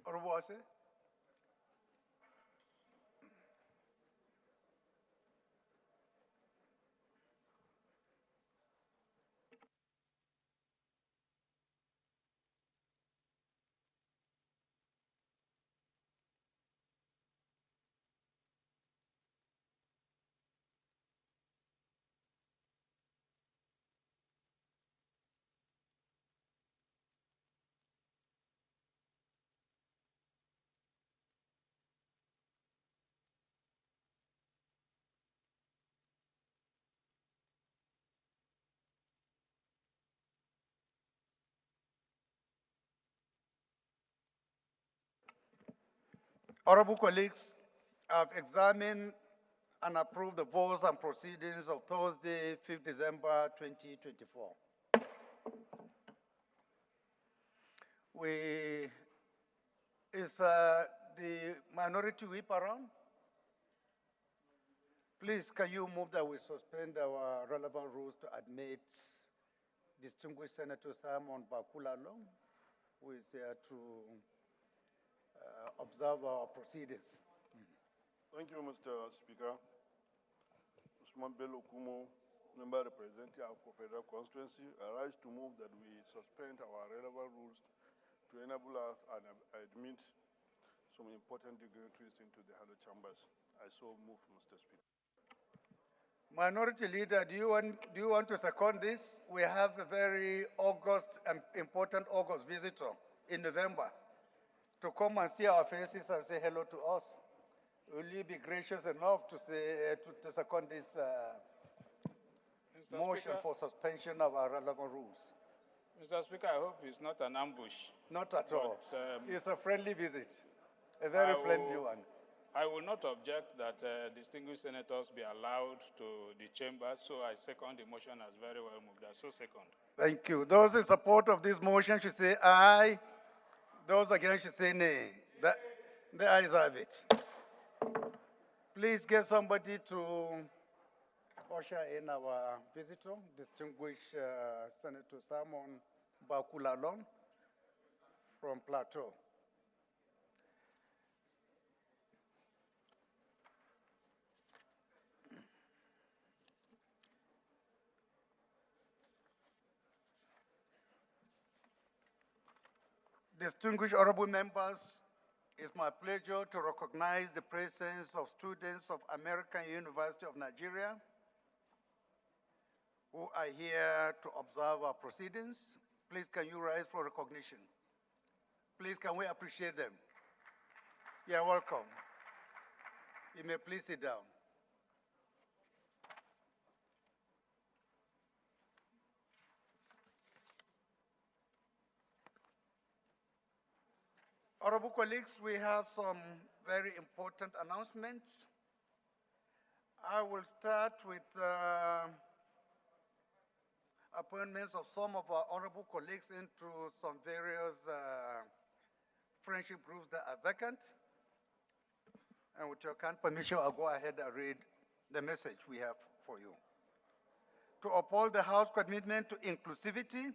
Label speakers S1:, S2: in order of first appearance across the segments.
S1: Orwase. Honorable colleagues, I've examined and approved the votes and proceedings of Thursday, 5th December 2024. Is the minority whip around? Please, can you move that we suspend our relevant rules to admit distinguished Senator Simon Bakula Long, who is here to observe our proceedings.
S2: Thank you, Mr. Speaker. Usman Bello Kumo, member representing our federal constituency, I rise to move that we suspend our relevant rules to enable us and admit some important dignitaries into the 100 chambers. I so move, Mr. Speaker.
S1: Minority Leader, do you want to second this? We have a very august and important August visitor in November to come and see our faces and say hello to us. Will you be gracious enough to say to second this motion for suspension of our relevant rules?
S3: Mr. Speaker, I hope it's not an ambush.
S1: Not at all. It's a friendly visit, a very friendly one.
S3: I will not object that distinguished senators be allowed to the chamber, so I second the motion as very well moved. I so second.
S1: Thank you. Those in support of this motion should say aye. Those against should say nay. The ayes have it. Please get somebody to usher in our visitor, distinguished Senator Simon Bakulalon from Plateau. Distinguished honorable members, it's my pleasure to recognize the presence of students of American University of Nigeria who are here to observe our proceedings. Please, can you rise for recognition? Please, can we appreciate them? You're welcome. You may please sit down. Honorable colleagues, we have some very important announcements. I will start with appointments of some of our honorable colleagues into some various friendship groups that are vacant. And with your kind permission, I'll go ahead and read the message we have for you. To uphold the House commitment to inclusivity,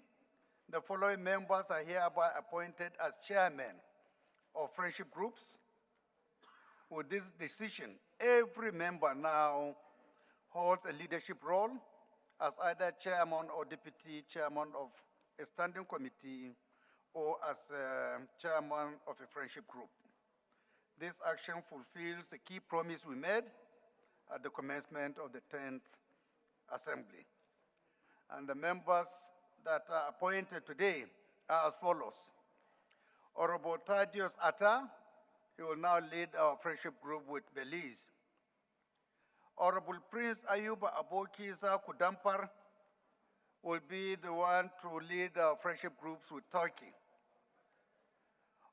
S1: the following members are hereby appointed as chairmen of friendship groups. With this decision, every member now holds a leadership role as either chairman or deputy chairman of a standing committee or as chairman of a friendship group. This action fulfills the key promise we made at the commencement of the 10th Assembly. And the members that are appointed today are as follows. Honorable Thaddeus Atta, he will now lead our friendship group with Belize. Honorable Prince Ayuba Abokiza Kudampar will be the one to lead our friendship groups with Turkey.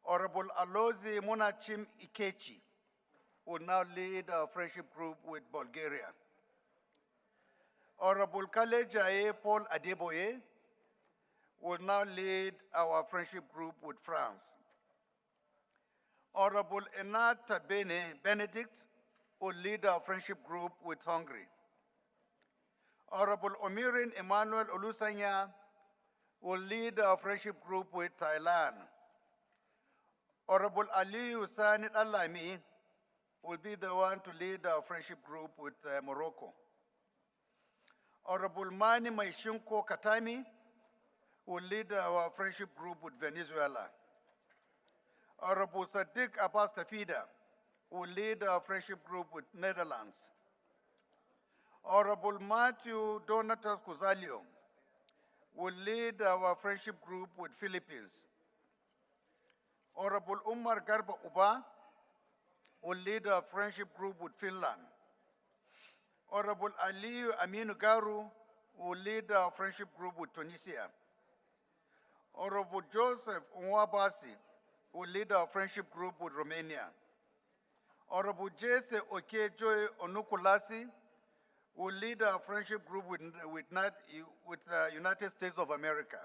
S1: Honorable Alozi Monachim Ikechi will now lead our friendship group with Bulgaria. Honorable Kalejaye Paul Adeboye will now lead our friendship group with France. Honorable Enata Benedict will lead our friendship group with Hungary. Honorable Omirin Emmanuel Olusanya will lead our friendship group with Thailand. Honorable Ali Hussein Al-Lami will be the one to lead our friendship group with Morocco. Honorable Mani Maishunko Katami will lead our friendship group with Venezuela. Honorable Sadiq Abbas Tafida will lead our friendship group with Netherlands. Honorable Matthew Donatus Kuzalio will lead our friendship group with Philippines. Honorable Umar Garba Uba will lead our friendship group with Finland. Honorable Aliyu Aminu Garu will lead our friendship group with Tunisia. Honorable Joseph Nwabasi will lead our friendship group with Romania. Honorable Jesse Okejoy Onukulasi will lead our friendship group with the United States of America.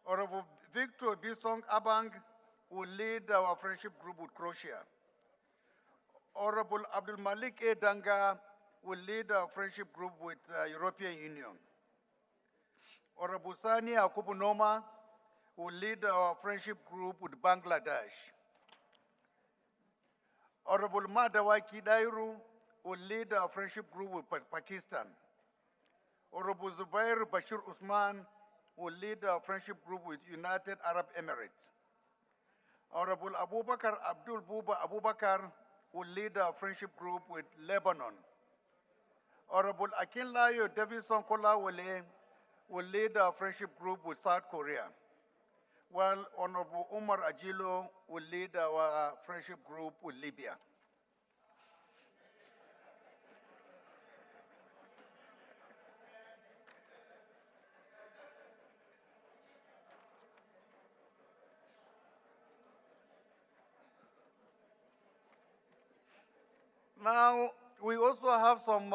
S1: Honorable Victor Bisong Abang will lead our friendship group with Croatia. Honorable Abdul Malik A. Danga will lead our friendship group with the European Union. Honorable Sani Akubu Noma will lead our friendship group with Bangladesh. Honorable Madawaki Dairu will lead our friendship group with Pakistan. Honorable Zubair Bashir Usman will lead our friendship group with United Arab Emirates. Honorable Abubakar Abdul Buba Abubakar will lead our friendship group with Lebanon. Honorable Akinlayo Davidson Kolawole will lead our friendship group with South Korea, while Honorable Umar Ajilo will lead our friendship group with Libya. Now, we also have some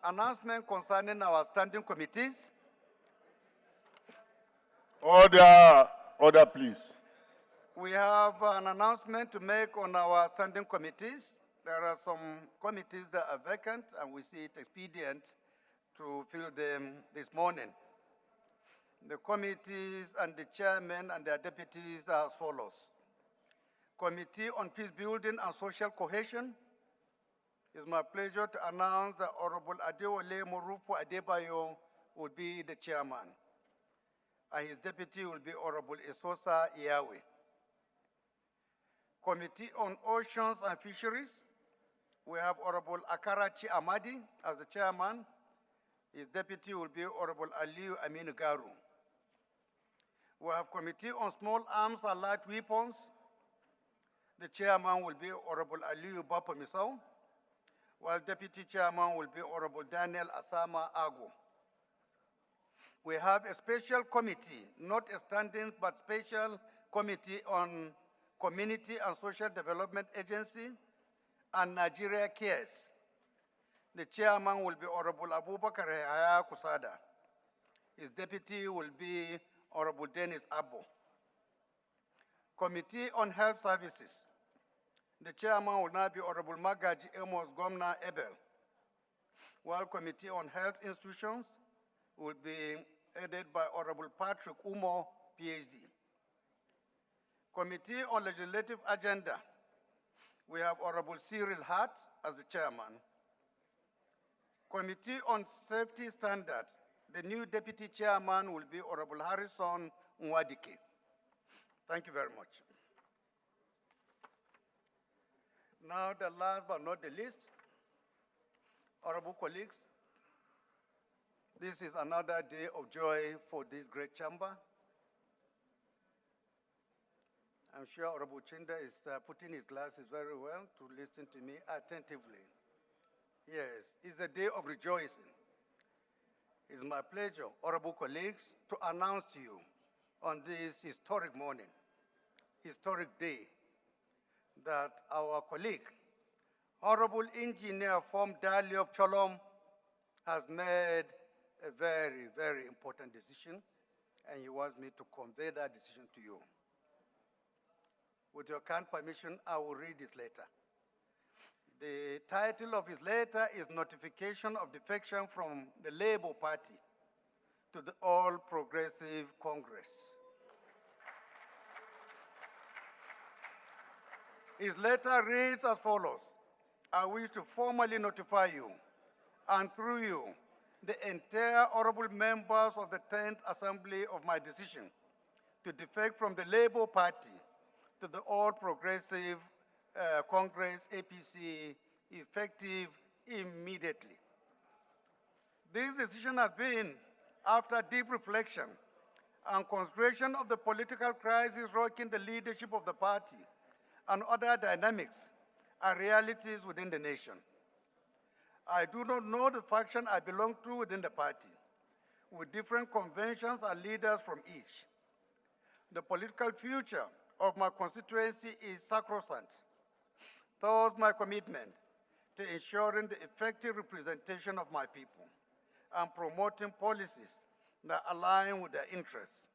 S1: announcements concerning our standing committees.
S2: Order, order, please.
S1: We have an announcement to make on our standing committees. There are some committees that are vacant, and we see it expedient to fill them this morning. The committees and the chairman and their deputies are as follows. Committee on Peace Building and Social Cohesion. It's my pleasure to announce that Honorable Adewale Morufu Adebayo will be the chairman, and his deputy will be Honorable Esosa Iyawe. Committee on Oceans and Fisheries, we have Honorable Akarachi Amadi as the chairman. His deputy will be Honorable Aliyu Aminu Garu. We have Committee on Small Arms and Light Weapons. The chairman will be Honorable Aliyu Bapa Misau, while deputy chairman will be Honorable Daniel Asama Ago. We have a special committee, not a standing, but special committee on Community and Social Development Agency and Nigeria Cares. The chairman will be Honorable Abubakar Haya Kusada. His deputy will be Honorable Dennis Abbo. Committee on Health Services. The chairman will now be Honorable Magaji Amos Gomna Ebel, while Committee on Health Institutions will be headed by Honorable Patrick Umo, PhD. Committee on Legislative Agenda, we have Honorable Cyril Hart as the chairman. Committee on Safety Standards, the new deputy chairman will be Honorable Harrison Nwadike. Thank you very much. Now, the last but not the least, honorable colleagues, this is another day of joy for this great chamber. I'm sure Honorable Chinda is putting his glasses very well to listen to me attentively. Yes, it's a day of rejoicing. It's my pleasure, honorable colleagues, to announce to you on this historic morning, historic day, that our colleague, Honorable Engineer Form Daliop Cholom, has made a very, very important decision, and he wants me to convey that decision to you. With your kind permission, I will read his letter. The title of his letter is Notification of Defection from the Labour Party to the All Progressive Congress. His letter reads as follows. I wish to formally notify you, and through you, the entire honorable members of the 10th Assembly of my decision to defect from the Labour Party to the All Progressive Congress, APC, effective immediately. This decision has been after deep reflection and consideration of the political crisis rocking the leadership of the party and other dynamics and realities within the nation. I do not know the faction I belong to within the party, with different conventions and leaders from each. The political future of my constituency is sacrosanct. Thus, my commitment to ensuring the effective representation of my people and promoting policies that align with their interests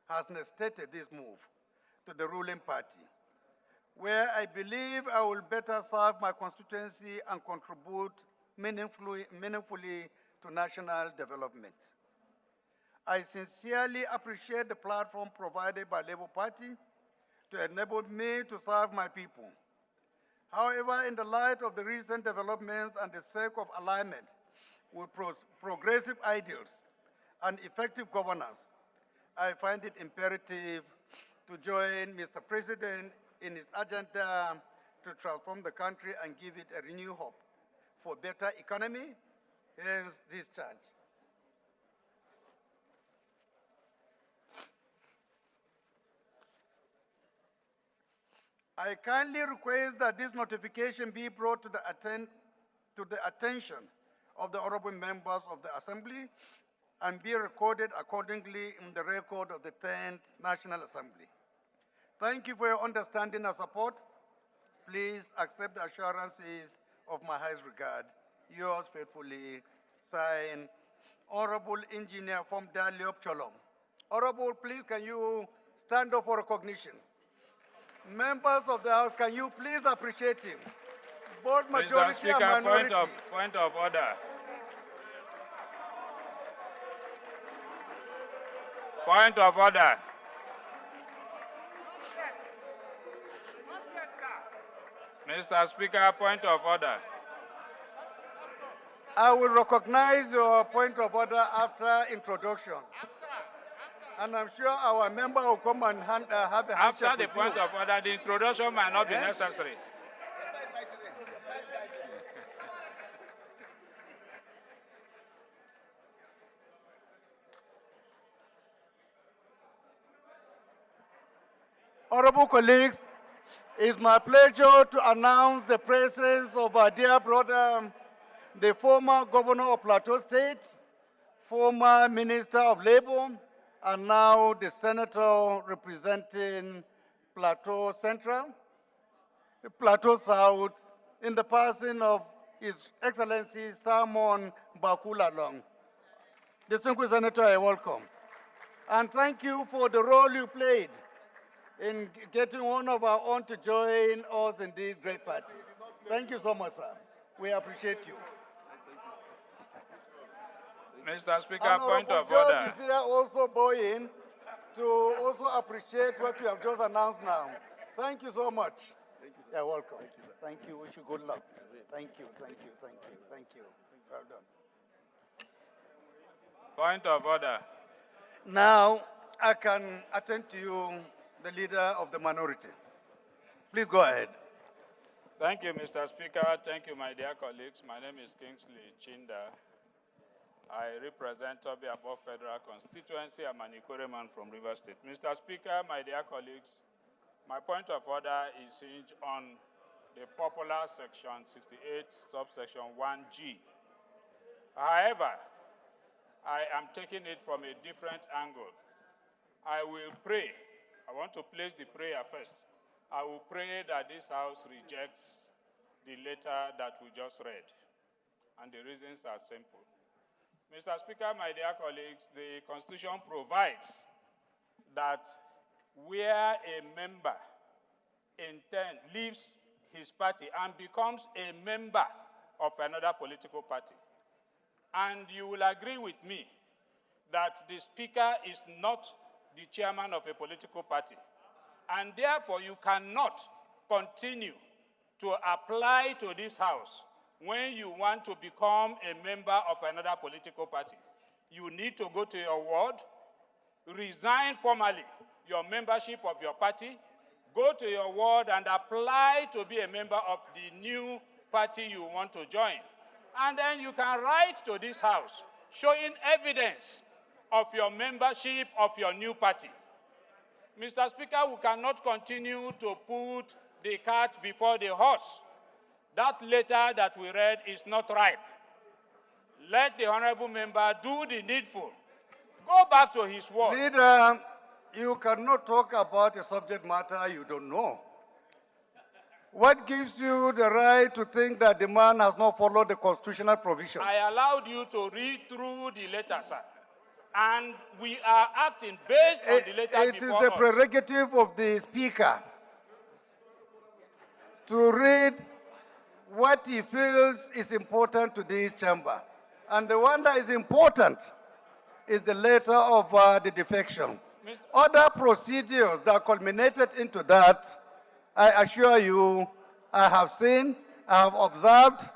S1: has necessitated this move to the ruling party, where I believe I will better serve my constituency and contribute meaningfully to national development. I sincerely appreciate the platform provided by Labour Party to enable me to serve my people. However, in the light of the recent developments and the sake of alignment with progressive ideals and effective governance, I find it imperative to join Mr. President in his agenda to transform the country and give it a renewed hope for better economy. Hence this charge. I kindly request that this notification be brought to the attention of the honorable members of the Assembly and be recorded accordingly in the record of the 10th National Assembly. Thank you for your understanding and support. Please accept the assurances of my highest regard. Yours faithfully, signed, Honorable Engineer from Daliop Cholom. Honorable, please can you stand up for recognition? Members of the House, can you please appreciate him? Both majority
S3: Mr. Speaker,
S1: and minority.
S3: Point of order. Point of order. Mr. Speaker, point of order.
S1: I will recognize your point of order after introduction. And I'm sure our member will come and have a handshake
S3: After the
S1: with
S3: point
S1: you.
S3: of order, the introduction might not be necessary.
S1: Honorable colleagues, it's my pleasure to announce the presence of our dear brother, the former governor of Plateau State, former Minister of Labor, and now the senator representing Plateau Central, Plateau South, in the person of His Excellency Simon Bakula Long. Distinguished Senator, I welcome. And thank you for the role you played in getting one of our own to join us in this great party. Thank you so much, sir. We appreciate you.
S3: Mr. Speaker,
S1: And
S3: point of
S1: Honorable
S3: order.
S1: George is here also bowing to also appreciate what you have just announced now. Thank you so much. You're welcome. Thank you. Wish you good luck. Thank you. Thank you. Thank you. Thank you. Well done.
S3: Point of order.
S1: Now I can attend to you, the leader of the minority. Please go ahead.
S3: Thank you, Mr. Speaker. Thank you, my dear colleagues. My name is Kingsley Chinda. I represent Toby Above Federal Constituency. I'm an Ikoreman from Rivers State. Mr. Speaker, my dear colleagues, my point of order is hinged on the popular section 68, subsection 1G. However, I am taking it from a different angle. I will pray. I want to place the prayer first. I will pray that this House rejects the letter that we just read. And the reasons are simple. Mr. Speaker, my dear colleagues, the Constitution provides that where a member leaves his party and becomes a member of another political party, and you will agree with me that the Speaker is not the chairman of a political party, and therefore you cannot continue to apply to this house when you want to become a member of another political party. You need to go to your ward, resign formally your membership of your party, go to your ward and apply to be a member of the new party you want to join. And then you can write to this house showing evidence of your membership of your new party. Mr. Speaker, we cannot continue to put the cart before the horse. That letter that we read is not ripe. Let the honorable member do the needful. Go back to his work.
S1: Leader, you cannot talk about a subject matter you don't know. What gives you the right to think that the man has not followed the constitutional provisions?
S3: I allowed you to read through the letter, sir. And we are acting based on the letter
S1: It is
S3: before
S1: the
S3: us.
S1: prerogative of the Speaker to read what he feels is important to this chamber. And the one that is important is the letter of the defection. Other procedures that culminated into that, I assure you, I have seen, I have observed,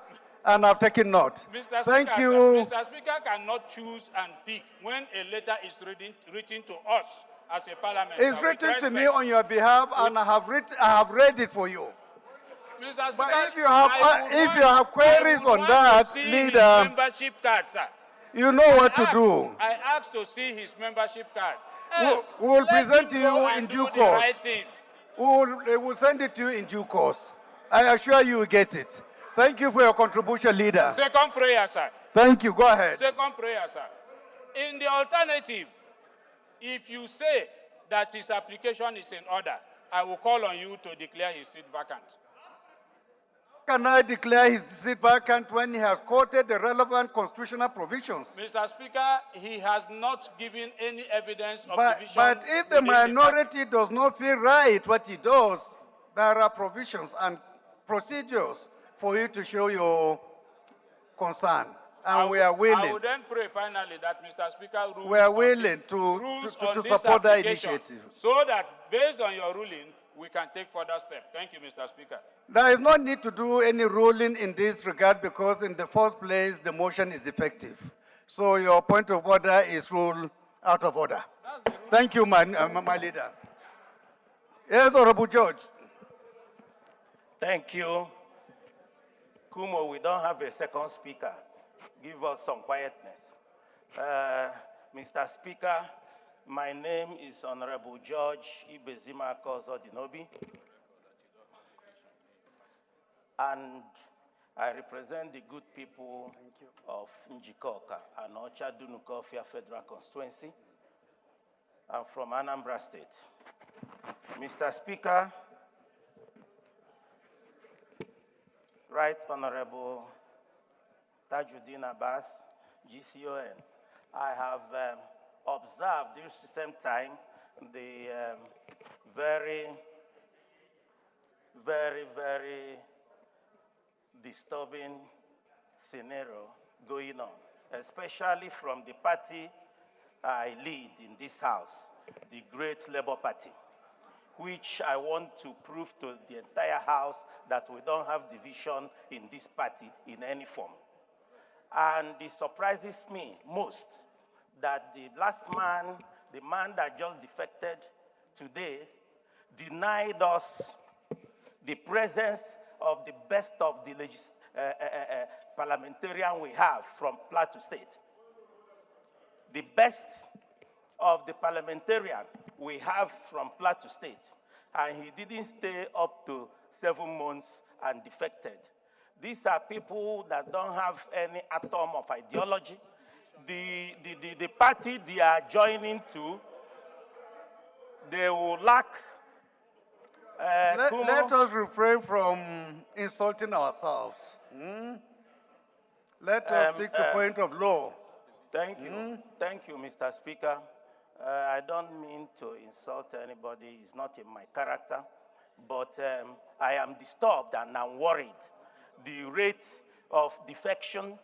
S1: and I've taken note.
S3: Mr.
S1: Thank
S3: Speaker,
S1: you.
S3: Sir, Mr. Speaker cannot choose and pick when a letter is written to us as a parliament.
S1: It's
S3: sir, with
S1: written to me
S3: respect.
S1: on your behalf, and I have read it for you.
S3: Mr. Speaker,
S1: But if you
S3: I
S1: have queries
S3: would
S1: on
S3: want
S1: that,
S3: to see
S1: leader,
S3: his membership card, sir.
S1: you know what to do.
S3: I asked to see his membership card.
S1: We will
S3: Let
S1: present
S3: him
S1: to
S3: go
S1: you
S3: and
S1: in
S3: do
S1: due
S3: the
S1: course.
S3: right thing.
S1: We will send it to you in due course. I assure you will get it. Thank you for your contribution, leader.
S3: Second prayer, sir.
S1: Thank you. Go ahead.
S3: Second prayer, sir. In the alternative, if you say that his application is in order, I will call on you to declare his seat vacant.
S1: Can I declare his seat vacant when he has quoted the relevant constitutional provisions?
S3: Mr. Speaker, he has not given any evidence of division.
S1: But if the
S3: within party.
S1: minority does not feel right what he does, there are provisions and procedures for you to show your concern. And we are
S3: I
S1: willing.
S3: will then pray finally that Mr. Speaker rules
S1: We are
S3: on
S1: willing
S3: this-
S1: to
S3: rules on this
S1: support that
S3: application
S1: initiative.
S3: so that based on your ruling, we can take further steps. Thank you, Mr. Speaker.
S1: There is no need to do any ruling in this regard because in the first place, the motion is defective. So your point of order is ruled out of order. Thank you, my leader. Yes, Honorable George.
S4: Thank you. Kumo, we don't have a second speaker. Give us some quietness. Mr. Speaker, my name is Honorable George Ibezima Kozodinobi. And I represent the good people of Njikoka and Ocha Dunukofia Federal Constituency. I'm from Anambra State. Mr. Speaker, Right Honorable Tajuddin Abbas, GCON, I have observed this same time the very disturbing scenario going on, especially from the party I lead in this house, the Great Labour Party, which I want to prove to the entire house that we don't have division in this party in any form. And it surprises me most that the last man, the man that just defected today, denied us the presence of the best of the parliamentarian we have from Plateau State. The best of the parliamentarian we have from Plateau State, and he didn't stay up to 7 months and defected. These are people that don't have any atom of ideology. The party they are joining to, they will lack.
S1: Let us refrain from insulting ourselves. Let us stick to point of law.
S4: Thank you. Thank you, Mr. Speaker. I don't mean to insult anybody. It's not in my character. But I am disturbed and I'm worried. The rate of defection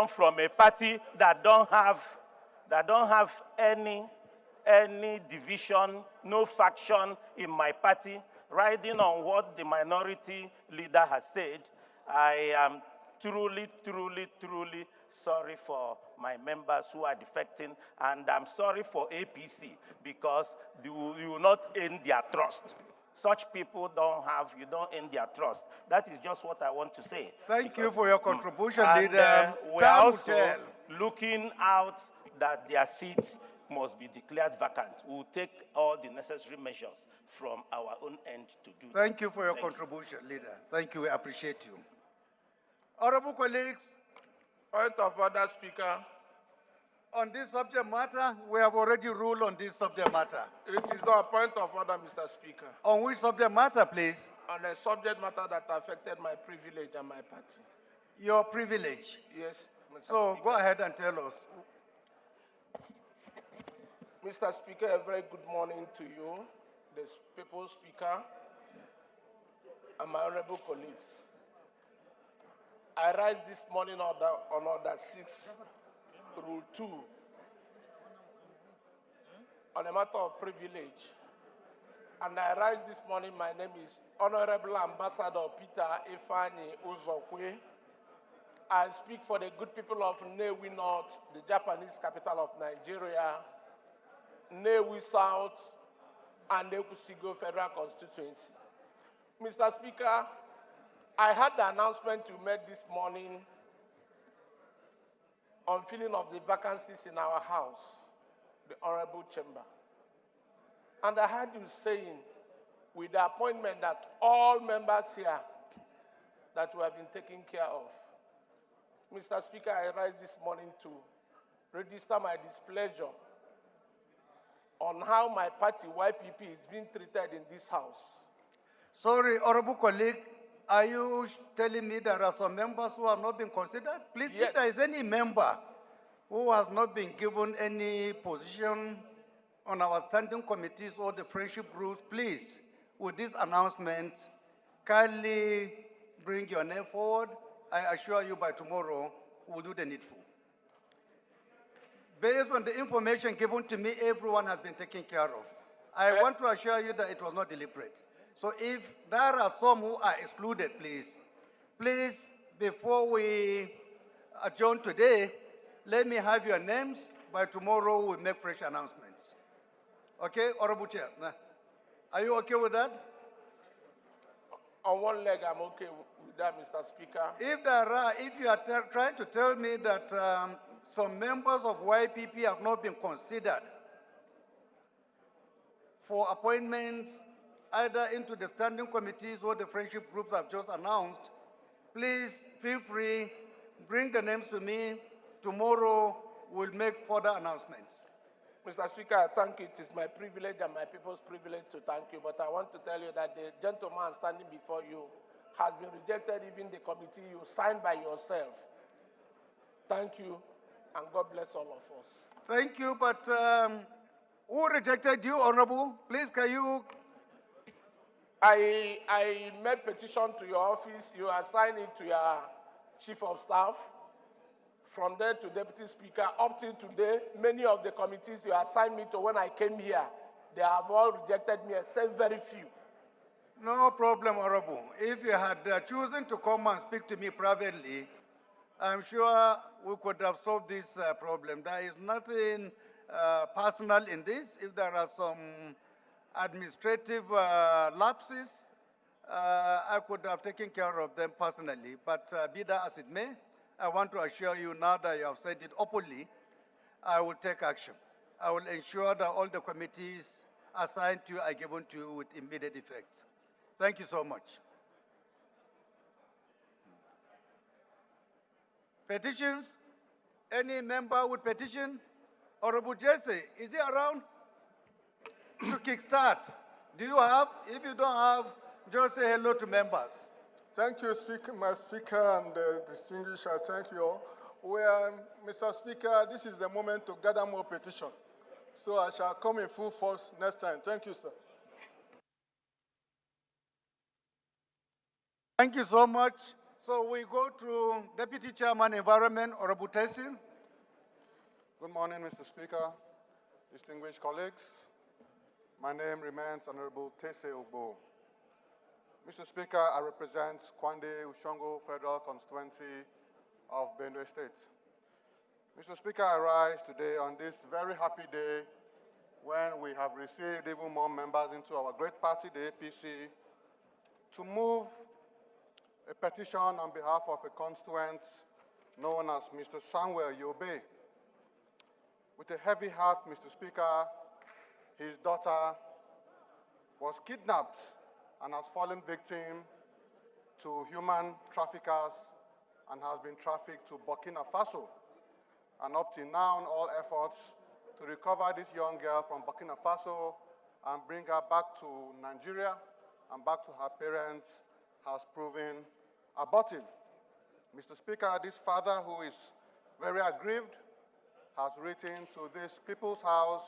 S4: from a party that don't have any division, no faction in my party. riding on what the minority leader has said, I am truly, truly, truly sorry for my members who are defecting, and I'm sorry for APC because you will not earn their trust. Such people you don't earn their trust. That is just what I want to say.
S1: Thank you for your contribution,
S4: and,
S1: leader.
S4: we are also looking out that their seat must be declared vacant. We'll take all the necessary measures from our own end to do that.
S1: Thank you for your contribution, leader. Thank you, we appreciate you. Honorable colleagues,
S5: Point of order, Speaker.
S1: on this subject matter, we have already ruled on this subject matter.
S5: It is not a point of order, Mr. Speaker.
S1: On which subject matter, please?
S5: On a subject matter that affected my privilege and my party.
S1: Your privilege.
S5: Yes, Mr.
S1: So
S5: Speaker.
S1: go ahead and tell us.
S5: Mr. Speaker, a very good morning to you, the People's Speaker, and my honorable colleagues. I rise this morning on Order 6, Rule 2, on a matter of privilege. And I rise this morning, my name is Honorable Ambassador Peter Ifani Uzokwe. I speak for the good people of Nnewi North, the Japanese capital of Nigeria, Nnewi South, and Ekusigo Federal Constituency. Mr. Speaker, I had the announcement you made this morning on filling of the vacancies in our house, the Honorable Chamber. And I heard you saying, with the appointment that all members here that we have been taken care of. Mr. Speaker, I rise this morning to register my displeasure on how my party, YPP, is being treated in this house.
S1: Sorry, honorable colleague, are you telling me there are some members who have not been considered? Please,
S5: Yes.
S1: if there is any member who has not been given any position on our standing committees or the friendship groups, please, with this announcement, kindly bring your name forward. I assure you by tomorrow, we'll do the needful. Based on the information given to me, everyone has been taken care of. I want to assure you that it was not deliberate. So if there are some who are excluded, please, before we adjourn today, let me have your names. By tomorrow, we'll make fresh announcements. Okay, Honorable Chair. Are you okay with that?
S5: On one leg, I'm okay with that, Mr. Speaker.
S1: If you are trying to tell me that some members of YPP have not been considered for appointments either into the standing committees or the friendship groups I've just announced, please feel free, bring the names to me. Tomorrow, we'll make further announcements.
S5: Mr. Speaker, I thank you. It is my privilege and my people's privilege to thank you, but I want to tell you that the gentleman standing before you has been rejected, even the committee you signed by yourself. Thank you, and God bless all of us.
S1: Thank you, but who rejected you, Honorable? Please, can you?
S5: I made petition to your office. You assigned it to your chief of staff. From there to Deputy Speaker, up till today, many of the committees you assigned me to when I came here, they have all rejected me, except very few.
S1: No problem, Honorable. If you had chosen to come and speak to me privately, I'm sure we could have solved this problem. There is nothing personal in this. If there are some administrative lapses, I could have taken care of them personally. But be that as it may, I want to assure you now that you have said it openly, I will take action. I will ensure that all the committees assigned to you are given to you with immediate effect. Thank you so much. Petitions? Any member with petition? Honorable Jesse, is he around to kickstart? Do you have? If you don't have, just say hello to members.
S2: Thank you, my Speaker and distinguished. I thank you all. Well, Mr. Speaker, this is the moment to gather more petition. So I shall come in full force next time. Thank you, sir.
S1: Thank you so much. So we go to Deputy Chairman Environment, Honorable Tessin.
S6: Good morning, Mr. Speaker, distinguished colleagues. My name remains Honorable Tese Ogbo. Mr. Speaker, I represent Kwande Ushongo Federal Constituency of Benue State. Mr. Speaker, I rise today on this very happy day when we have received even more members into our great party, the APC, to move a petition on behalf of a constituent known as Mr. Samuel Yobe. With a heavy heart, Mr. Speaker, his daughter was kidnapped and has fallen victim to human traffickers and has been trafficked to Burkina Faso. And up till now, all efforts to recover this young girl from Burkina Faso and bring her back to Nigeria and back to her parents has proven abortive. Mr. Speaker, this father, who is very aggrieved, has written to this People's House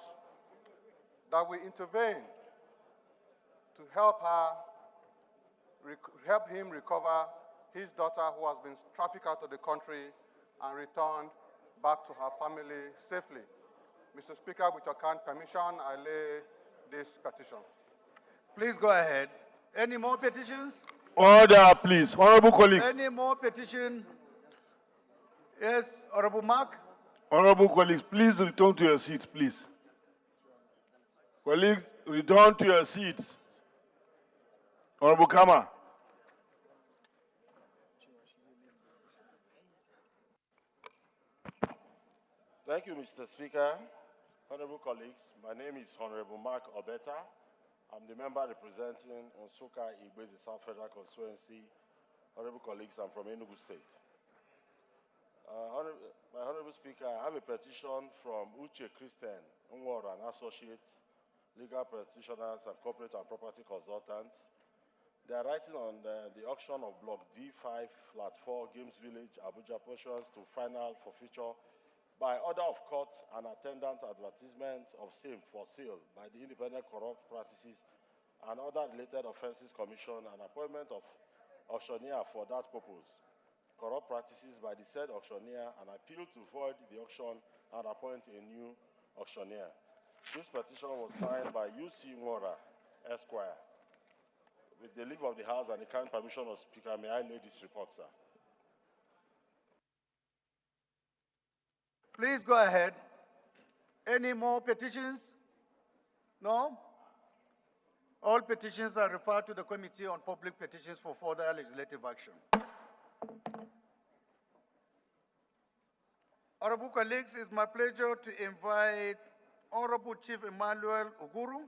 S6: that we intervene to help him recover his daughter who has been trafficked out of the country and returned back to her family safely. Mr. Speaker, with your kind permission, I lay this petition.
S1: Please go ahead. Any more petitions?
S2: Order, please. Honorable colleagues.
S1: Any more petition? Yes, Honorable Mark.
S2: Honorable colleagues, please return to your seats, please. Colleagues, return to your seats. Honorable Kama.
S7: Thank you, Mr. Speaker. Honorable colleagues, my name is Honorable Mark Obeta. I'm the member representing Nsukka Igbezi South Federal Constituency. Honorable colleagues, I'm from Enugu State. My Honorable Speaker, I have a petition from Uche Christian Nwora and Associates, legal practitioners and corporate and property consultants. They are writing on the auction of Block D5, Flat 4, Games Village, Abuja portions to final forfeiture by order of court and attendant advertisement of same for sale by the Independent Corrupt Practices and Other Related Offences Commission and appointment of auctioneer for that purpose. Corrupt practices by the said auctioneer and appeal to void the auction and appoint a new auctioneer. This petition was signed by U.C. Nwora, Esquire. With the leave of the House and the kind permission of Speaker, may I lay this report, sir?
S1: Please go ahead. Any more petitions? No? All petitions are referred to the Committee on Public Petitions for further legislative action. Honorable colleagues, it's my pleasure to invite Honorable Chief Emmanuel Uguru,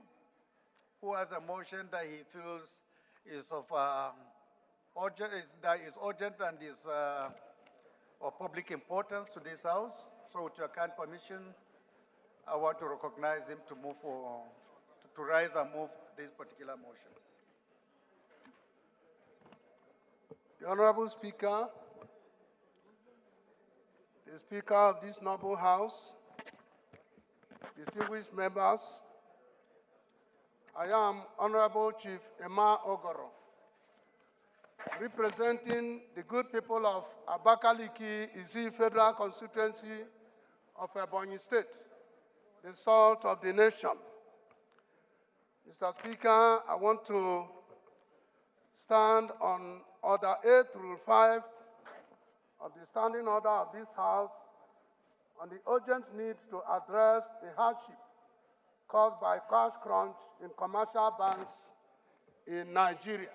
S1: who has a motion that he feels is of urgent and is of public importance to this House. So with your kind permission, I want to recognize him to move to rise and move this particular motion.
S8: The Honorable Speaker, the Speaker of this noble House, distinguished members, I am Honorable Chief Emma Ogoro, representing the good people of Abakaliki Izi Federal Constituency of Ebonyi State, the salt of the nation. Mr. Speaker, I want to stand on Order 8, Rule 5 of the Standing Order of this House on the urgent need to address the hardship caused by cash crunch in commercial banks in Nigeria.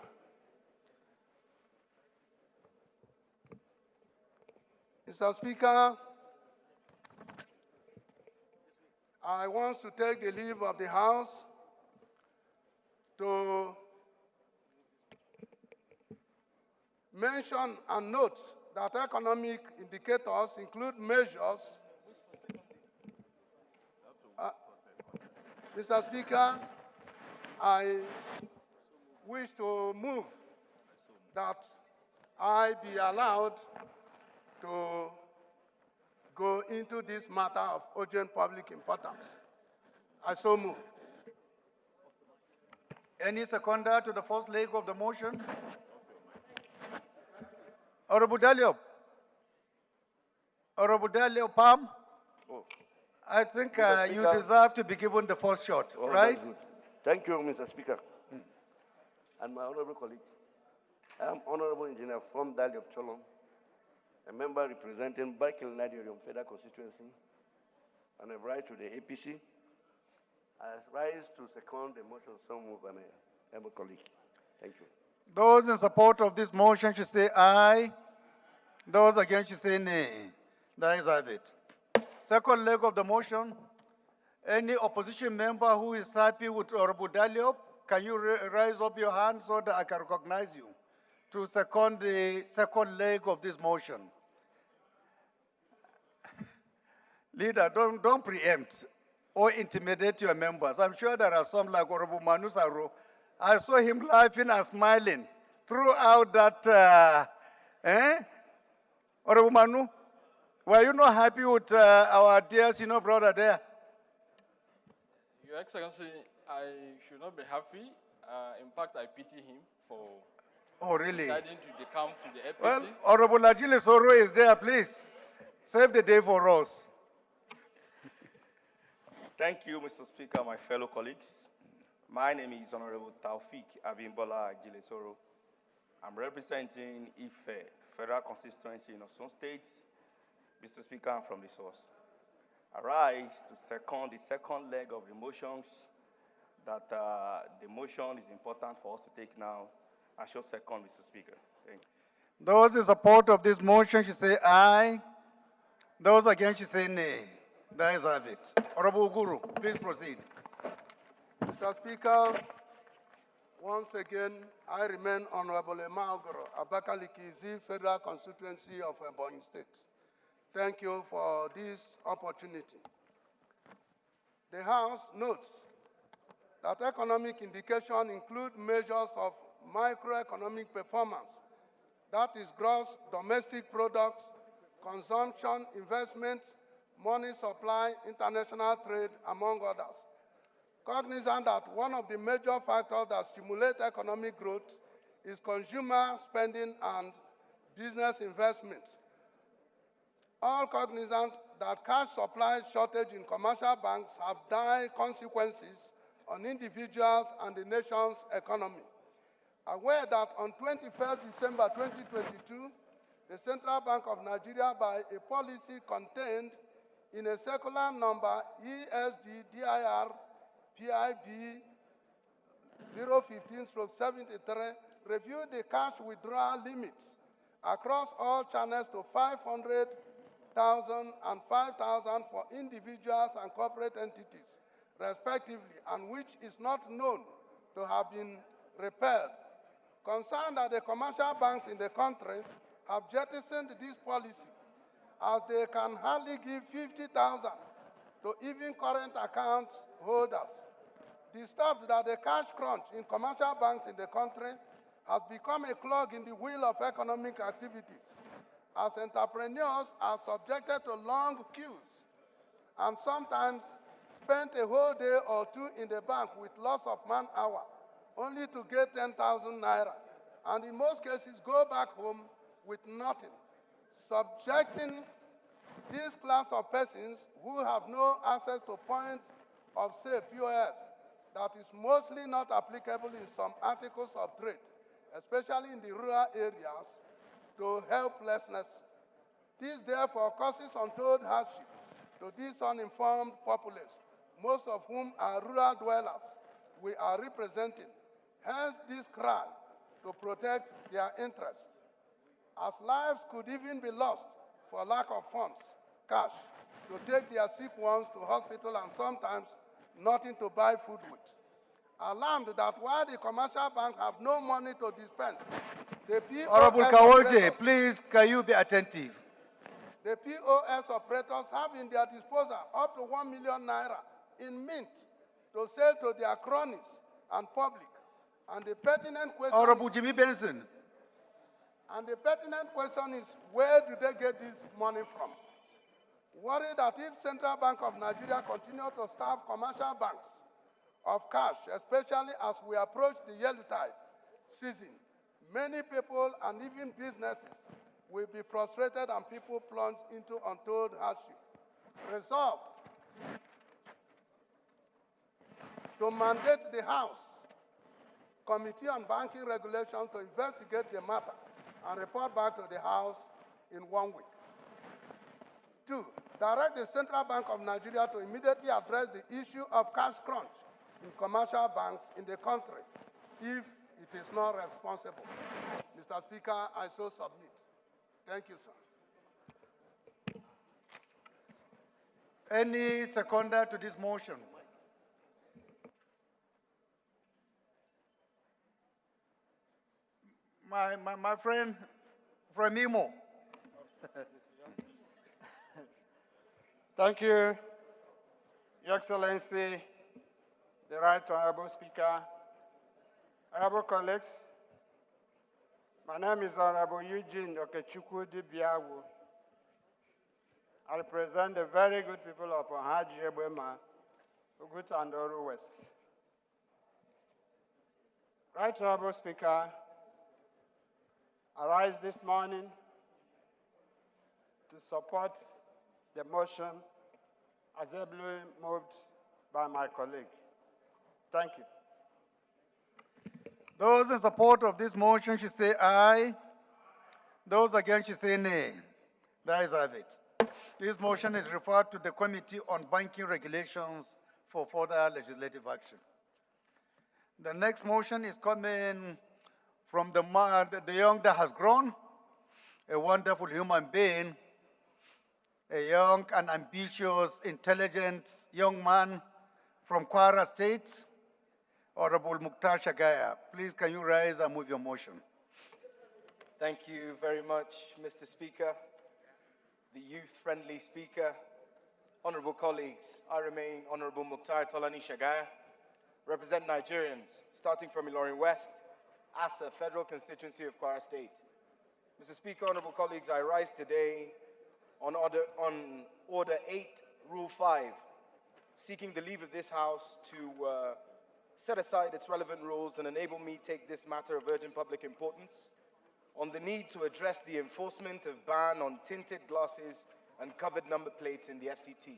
S8: Mr. Speaker, I want to take the leave of the House to mention and note that economic indicators include measures. Mr. Speaker, I wish to move that I be allowed to go into this matter of urgent public importance. I so move.
S1: Any seconder to the first leg of the motion? Honorable Dalio. Honorable Dalio Palm.
S9: Oh.
S1: I think you
S9: Speaker.
S1: deserve to be given the first shot,
S9: Oh,
S1: right?
S9: very good. Thank you, Mr. Speaker. And my honorable colleagues. I'm Honorable Engineer from Dali of Cholom, a member representing Barking Nadiorium Federal Constituency, and I write to the APC. I rise to second the motion so moved by my able colleague. Thank you.
S1: Those in support of this motion should say aye. Those against should say nay. The ayes have it. Second leg of the motion. Any opposition member who is happy with Honorable Daliop, can you raise up your hand so that I can recognize you to second the second leg of this motion? Leader, don't preempt or intimidate your members. I'm sure there are some like Honorable Manu Saro. I saw him laughing and smiling throughout that. Honorable Manu, were you not happy with our dear senior brother there?
S10: Your Excellency, I should not be happy. In fact, I pity him for deciding to come to the APC.
S1: Well, Honorable Ajile Soro is there, please. Save the day for us.
S11: Thank you, Mr. Speaker, my fellow colleagues. My name is Honorable Taufik Abimbola Ajile Soro. I'm representing Ife Federal Constituency in Osun State. Mr. Speaker, I'm from the source. I rise to second the second leg of the motions that the motion is important for us to take now. I shall second, Mr. Speaker. Thank you.
S1: Those in support of this motion should say aye. Those against should say nay. The ayes have it. Honorable Guru, please proceed.
S8: Mr. Speaker, once again, I remain Honorable Emagoro, Abakaliki Federal Constituency of Ebonyi State. Thank you for this opportunity. The House notes that economic indications include measures of microeconomic performance, that is gross domestic products, consumption, investment, money supply, international trade, among others. Cognizant that one of the major factors that stimulate economic growth is consumer spending and business investment. All cognizant that cash supply shortage in commercial banks have dire consequences on individuals and the nation's economy. Aware that on 21st December 2022, the Central Bank of Nigeria, by a policy contained in a circular number ESD-DIR PIB 015/73, reviewed the cash withdrawal limits across all channels to 500,000 and 5,000 for individuals and corporate entities, respectively, and which is not known to have been repealed. Concerned that the commercial banks in the country have jettisoned this policy, as they can hardly give 50,000 to even current account holders. Disturbed that the cash crunch in commercial banks in the country has become a clog in the wheel of economic activities, as entrepreneurs are subjected to long queues and sometimes spend a whole day or two in the bank with loss of man-hour, only to get 10,000 naira, and in most cases go back home with nothing, subjecting this class of persons who have no access to point of sale POS that is mostly not applicable in some articles of trade, especially in the rural areas, to helplessness. This therefore causes untold hardship to these uninformed populace, most of whom are rural dwellers we are representing. Hence this cry to protect their interests, as lives could even be lost for lack of funds, cash, to take their sick ones to hospital and sometimes nothing to buy food with. Alarmed that while the commercial bank have no money to dispense, the POS
S1: Honorable Kawoje, please, can you be attentive?
S8: The POS operators have in their disposal up to 1 million naira in mint to sell to their cronies and public. And the pertinent question
S1: Honorable Jimmy Benson.
S8: And the pertinent question is, where do they get this money from? Worried that if Central Bank of Nigeria continue to starve commercial banks of cash, especially as we approach the Yuletide season, many people and even businesses will be frustrated and people plunge into untold hardship. Resolved to mandate the House Committee on Banking Regulation to investigate the matter and report back to the House in 1 week. 2, direct the Central Bank of Nigeria to immediately address the issue of cash crunch in commercial banks in the country if it is not responsible. Mr. Speaker, I so submit. Thank you, sir.
S1: Any seconder to this motion? My friend from Imo.
S12: Thank you, Your Excellency, the Right Honorable Speaker, honorable colleagues. My name is Honorable Eugene Okechukwu Dibiawu. I represent the very good people of Ohaji Ebema, Ugut and Oru West. Right Honorable Speaker, I rise this morning to support the motion as ably moved by my colleague. Thank you.
S1: Those in support of this motion should say aye. Those against should say nay. The ayes have it. This motion is referred to the Committee on Banking Regulations for further legislative action. The next motion is coming from the young that has grown, a wonderful human being, a young and ambitious, intelligent young man from Kwara State, Honorable Mukhtar Shagaya. Please, can you rise and move your motion?
S13: Thank you very much, Mr. Speaker, the youth-friendly Speaker, honorable colleagues. I remain Honorable Mukhtar Tolani Shagaya, represent Nigerians, starting from Ilorin West, Asa, Federal Constituency of Kwara State. Mr. Speaker, honorable colleagues, I rise today on Order 8, Rule 5, seeking the leave of this House to set aside its relevant rules and enable me take this matter of urgent public importance on the need to address the enforcement of ban on tinted glasses and covered number plates in the FCT.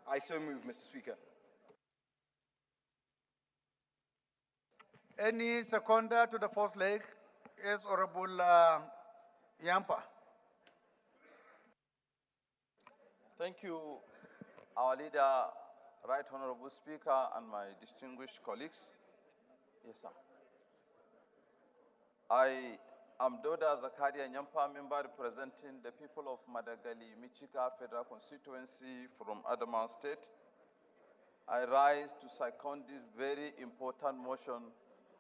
S13: I so move, Mr. Speaker.
S1: Any seconder to the first leg? Yes, Honorable Yampa.
S14: Thank you, our leader, Right Honorable Speaker, and my distinguished colleagues. Yes, sir. I am Doda Zakaria Nyampa, member representing the people of Madagali, Michika Federal Constituency from Adamawa State. I rise to second this very important motion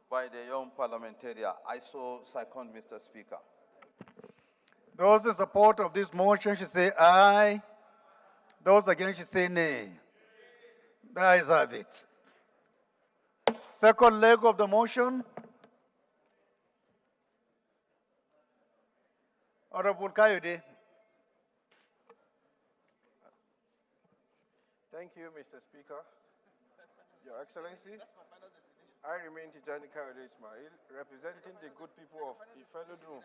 S14: by the young parliamentarian. I so second, Mr. Speaker.
S1: Those in support of this motion should say aye. Those against should say nay. The ayes have it. Second leg of the motion. Honorable Kayode.
S12: Thank you, Mr. Speaker. Your Excellency, I remain Tijani Kayode Ismail, representing the good people of Ifelodun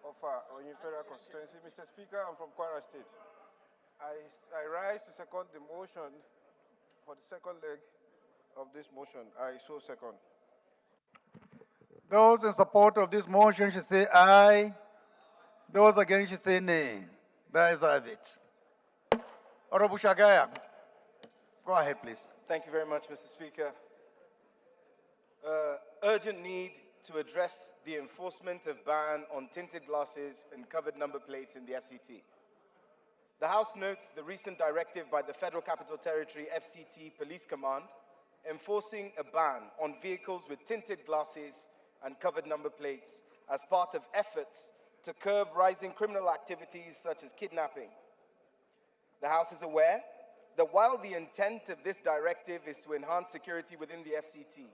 S12: of Oyin Federal Constituency. Mr. Speaker, I'm from Kwara State. I rise to second the motion for the second leg of this motion. I so second.
S1: Those in support of this motion should say aye. Those against should say nay. The ayes have it. Honorable Shagaya, go ahead, please.
S13: Thank you very much, Mr. Speaker. Urgent need to address the enforcement of ban on tinted glasses and covered number plates in the FCT. The House notes the recent directive by the Federal Capital Territory FCT Police Command enforcing a ban on vehicles with tinted glasses and covered number plates as part of efforts to curb rising criminal activities such as kidnapping. The House is aware that while the intent of this directive is to enhance security within the FCT,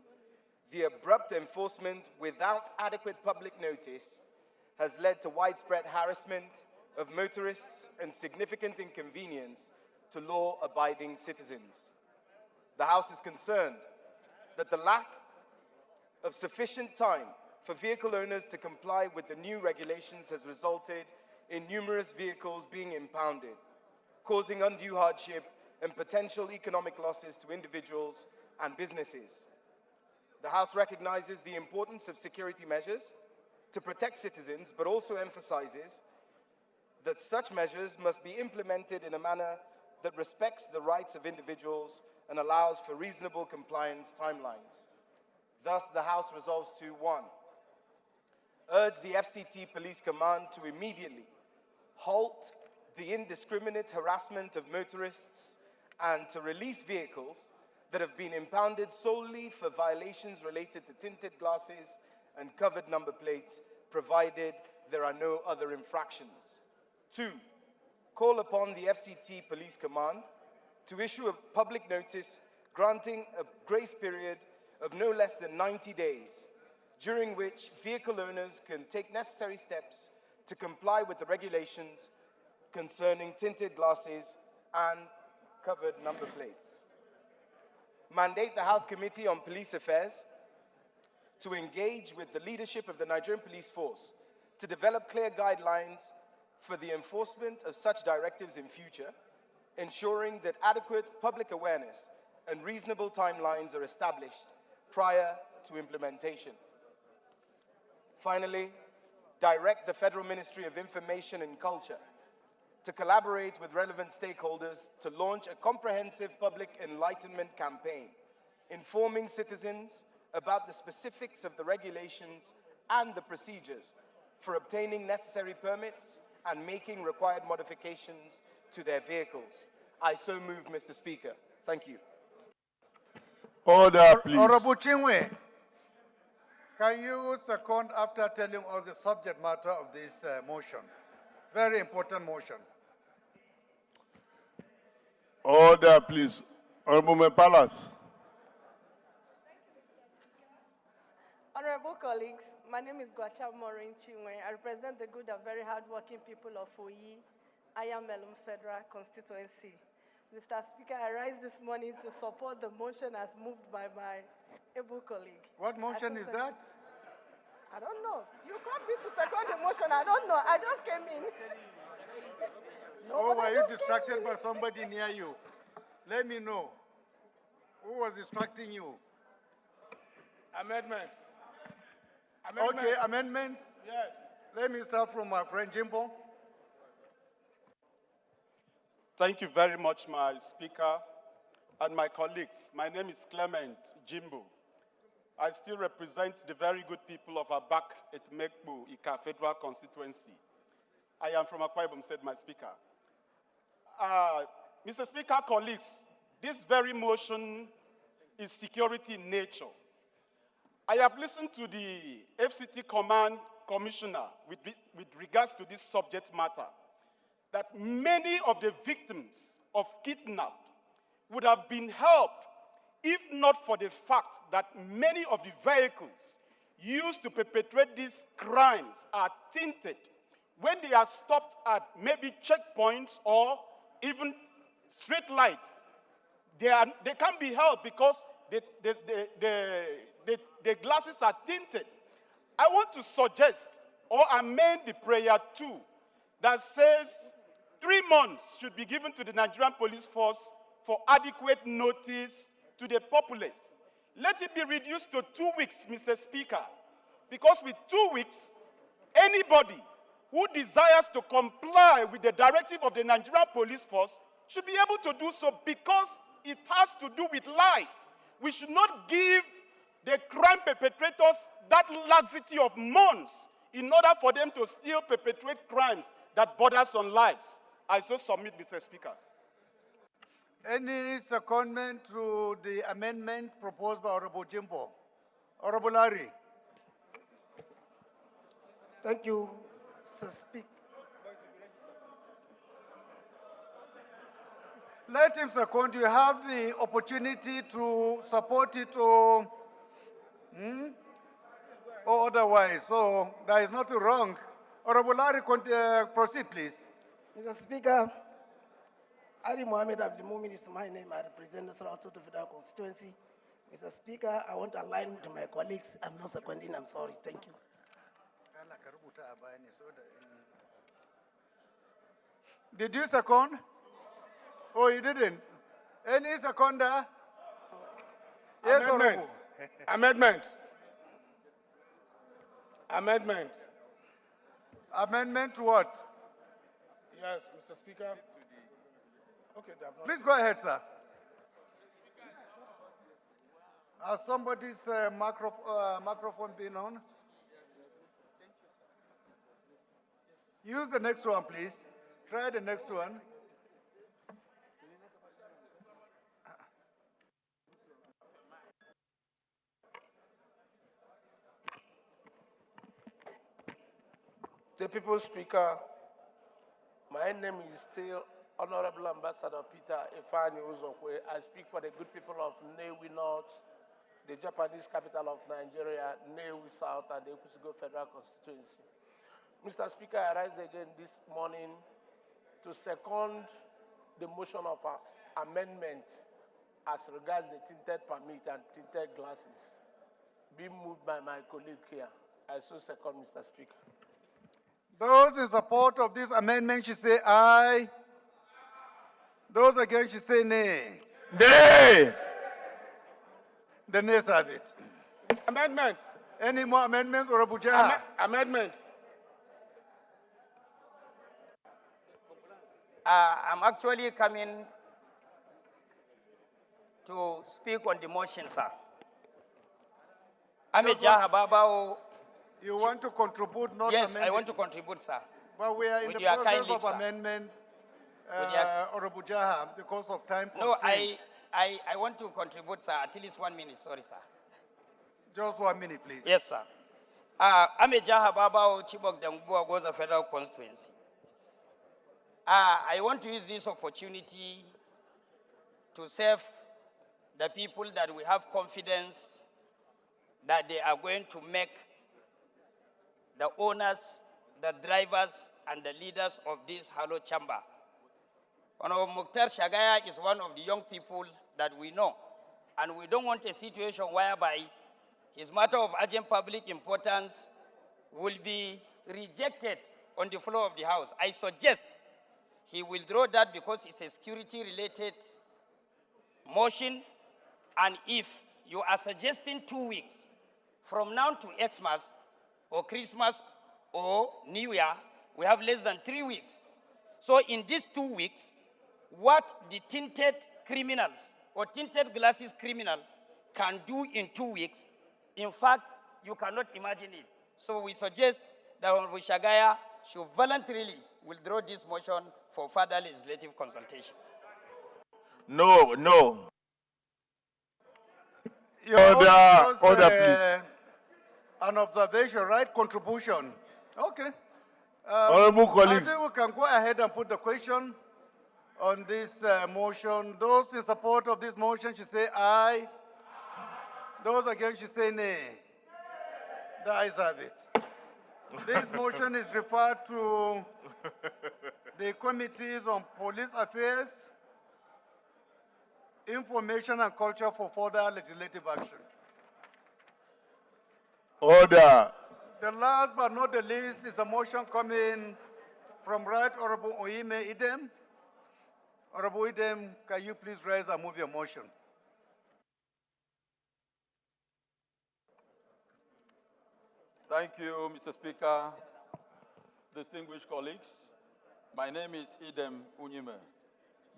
S13: the abrupt enforcement without adequate public notice has led to widespread harassment of motorists and significant inconvenience to law-abiding citizens. The House is concerned that the lack of sufficient time for vehicle owners to comply with the new regulations has resulted in numerous vehicles being impounded, causing undue hardship and potential economic losses to individuals and businesses. The House recognizes the importance of security measures to protect citizens, but also emphasizes that such measures must be implemented in a manner that respects the rights of individuals and allows for reasonable compliance timelines. Thus, the House resolves to 1. Urge the FCT Police Command to immediately halt the indiscriminate harassment of motorists and to release vehicles that have been impounded solely for violations related to tinted glasses and covered number plates, provided there are no other infractions. 2, call upon the FCT Police Command to issue a public notice granting a grace period of no less than 90 days, during which vehicle owners can take necessary steps to comply with the regulations concerning tinted glasses and covered number plates. Mandate the House Committee on Police Affairs to engage with the leadership of the Nigerian Police Force to develop clear guidelines for the enforcement of such directives in future, ensuring that adequate public awareness and reasonable timelines are established prior to implementation. Finally, direct the Federal Ministry of Information and Culture to collaborate with relevant stakeholders to launch a comprehensive public enlightenment campaign, informing citizens about the specifics of the regulations and the procedures for obtaining necessary permits and making required modifications to their vehicles. I so move, Mr. Speaker. Thank you.
S2: Order, please.
S1: Honorable Chinwe, can you second after telling us the subject matter of this motion? Very important motion.
S2: Order, please. Honorable Palace.
S15: Honorable colleagues, my name is Gwacha Maureen Chinwe. I represent the good and very hardworking people of Oyi, Ayamelum Federal Constituency. Mr. Speaker, I rise this morning to support the motion as moved by my able colleague.
S1: What motion is that?
S15: I don't know. You called me to second the motion. I don't know. I just came in.
S1: No, were you distracted by somebody near you? Let me know. Who was distracting you?
S5: Amendments.
S1: Okay, amendments?
S5: Yes.
S1: Let me start from my friend Jimbo.
S16: Thank you very much, my speaker and my colleagues. My name is Clement Jimbo. I still represent the very good people of Abak Etmekbu Ika Federal Constituency. I am from Akwa Ibom State, my speaker. Mr. Speaker, colleagues, this very motion is security in nature. I have listened to the FCT Command Commissioner with regards to this subject matter, that many of the victims of kidnap would have been helped if not for the fact that many of the vehicles used to perpetrate these crimes are tinted when they are stopped at maybe checkpoints or even street lights. They can't be helped because the glasses are tinted. I want to suggest or amend the prayer 2 that says 3 months should be given to the Nigerian police force for adequate notice to the populace. Let it be reduced to 2 weeks, Mr. Speaker, because with 2 weeks, anybody who desires to comply with the directive of the Nigerian police force should be able to do so, because it has to do with life. We should not give the crime perpetrators that laxity of months in order for them to still perpetrate crimes that borders on lives. I so submit, Mr. Speaker.
S1: Any secondment to the amendment proposed by Honorable Jimbo? Honorable Larry.
S17: Thank you, Mr. Speaker.
S1: Let him second. You have the opportunity to support it or otherwise. So there is nothing wrong. Honorable Larry, proceed, please.
S17: Mr. Speaker, Ali Mohammed Abdulmumin is my name. I represent the Saratoga Federal Constituency. Mr. Speaker, I want to align with my colleagues. I'm not seconding. I'm sorry. Thank you.
S1: Did you second? Oh, you didn't. Any seconder? Yes, Honorable.
S8: Amendment. Amendment.
S1: Amendment to what?
S8: Yes, Mr. Speaker. Okay, they have not.
S1: Please go ahead, sir. Has somebody's microphone been on? Use the next one, please. Try the next one.
S5: The People's Speaker, my name is still Honorable Ambassador Peter Ifeanyi Uzokwe. I speak for the good people of Nnewi North, the Japanese capital of Nigeria, Nnewi South, and the Ekusigo Federal Constituency. Mr. Speaker, I rise again this morning to second the motion of amendment as regards the tinted permit and tinted glasses being moved by my colleague here. I so second, Mr. Speaker.
S1: Those in support of this amendment should say aye. Those against should say nay.
S8: Nay.
S1: The nays have it.
S8: Amendment.
S1: Any more amendments or Abuja?
S8: Amendment.
S18: I'm actually coming to speak on the motion, sir. I'm a Jahababao.
S1: You want to contribute, not
S18: yes,
S1: amend
S18: I want
S1: it.
S18: to contribute, sir.
S1: But we are in
S18: With
S1: the
S18: your
S1: process
S18: kind
S1: of
S18: leave, sir.
S1: amendment,
S18: With
S1: Orobujaha, because of time
S18: No,
S1: constraints.
S18: I want to contribute, sir, at least 1 minute. Sorry, sir.
S1: Just 1 minute, please.
S18: Yes, sir. I'm a Jahababao Chibok Dangbua Goza Federal Constituency. I want to use this opportunity to serve the people that we have confidence that they are going to make the owners, the drivers, and the leaders of this hollow chamber. Honorable Mukhtar Shagaya is one of the young people that we know, and we don't want a situation whereby his matter of urgent public importance will be rejected on the floor of the House. I suggest he withdraw that because it's a security-related motion, and if you are suggesting 2 weeks from now to Xmas or Christmas or New Year, we have less than 3 weeks. So in these 2 weeks, what the tinted criminals or tinted glasses criminal can do in 2 weeks, in fact, you cannot imagine it. So we suggest that Honorable Shagaya should voluntarily withdraw this motion for further legislative consultation.
S8: No, no.
S1: Order, an observation, right? Contribution. Okay.
S8: Honorable colleagues.
S1: I think we can go ahead and put the question on this motion. Those in support of this motion should say aye. Those against should say nay. The ayes have it. This motion is referred to the Committees on Police Affairs, Information and Culture for further legislative action.
S8: Order.
S1: The last but not the least is a motion coming from Right Honorable Oime Idem. Honorable Idem, can you please rise and move your motion?
S10: Thank you, Mr. Speaker. Distinguished colleagues, my name is Idem Unyime,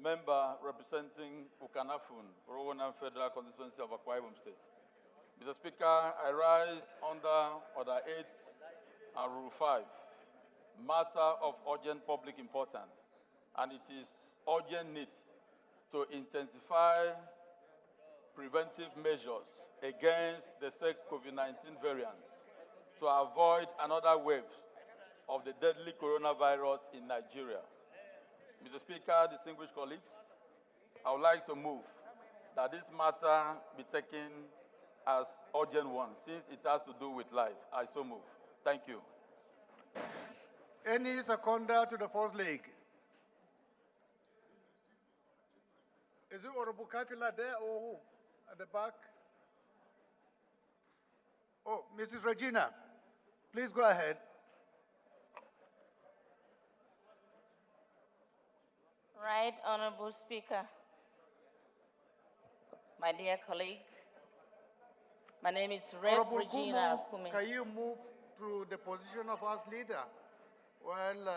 S10: member representing Ukanafun, Rowan Federal Constituency of Akwa Ibom State. Mr. Speaker, I rise under Order 8 and Rule 5, matter of urgent public importance, and it is urgent need to intensify preventive measures against the said COVID-19 variants to avoid another wave of the deadly coronavirus in Nigeria. Mr. Speaker, distinguished colleagues, I would like to move that this matter be taken as urgent one, since it has to do with life. I so move. Thank you.
S1: Any seconder to the first leg? Is it Honorable Kafila there or who? At the back? Oh, Mrs. Regina, please go ahead.
S19: Right, Honorable Speaker, my dear colleagues, My name is Rep.
S1: Honorable
S19: Regina
S1: Kumo,
S19: Kume.
S1: can you move to the position of House Leader while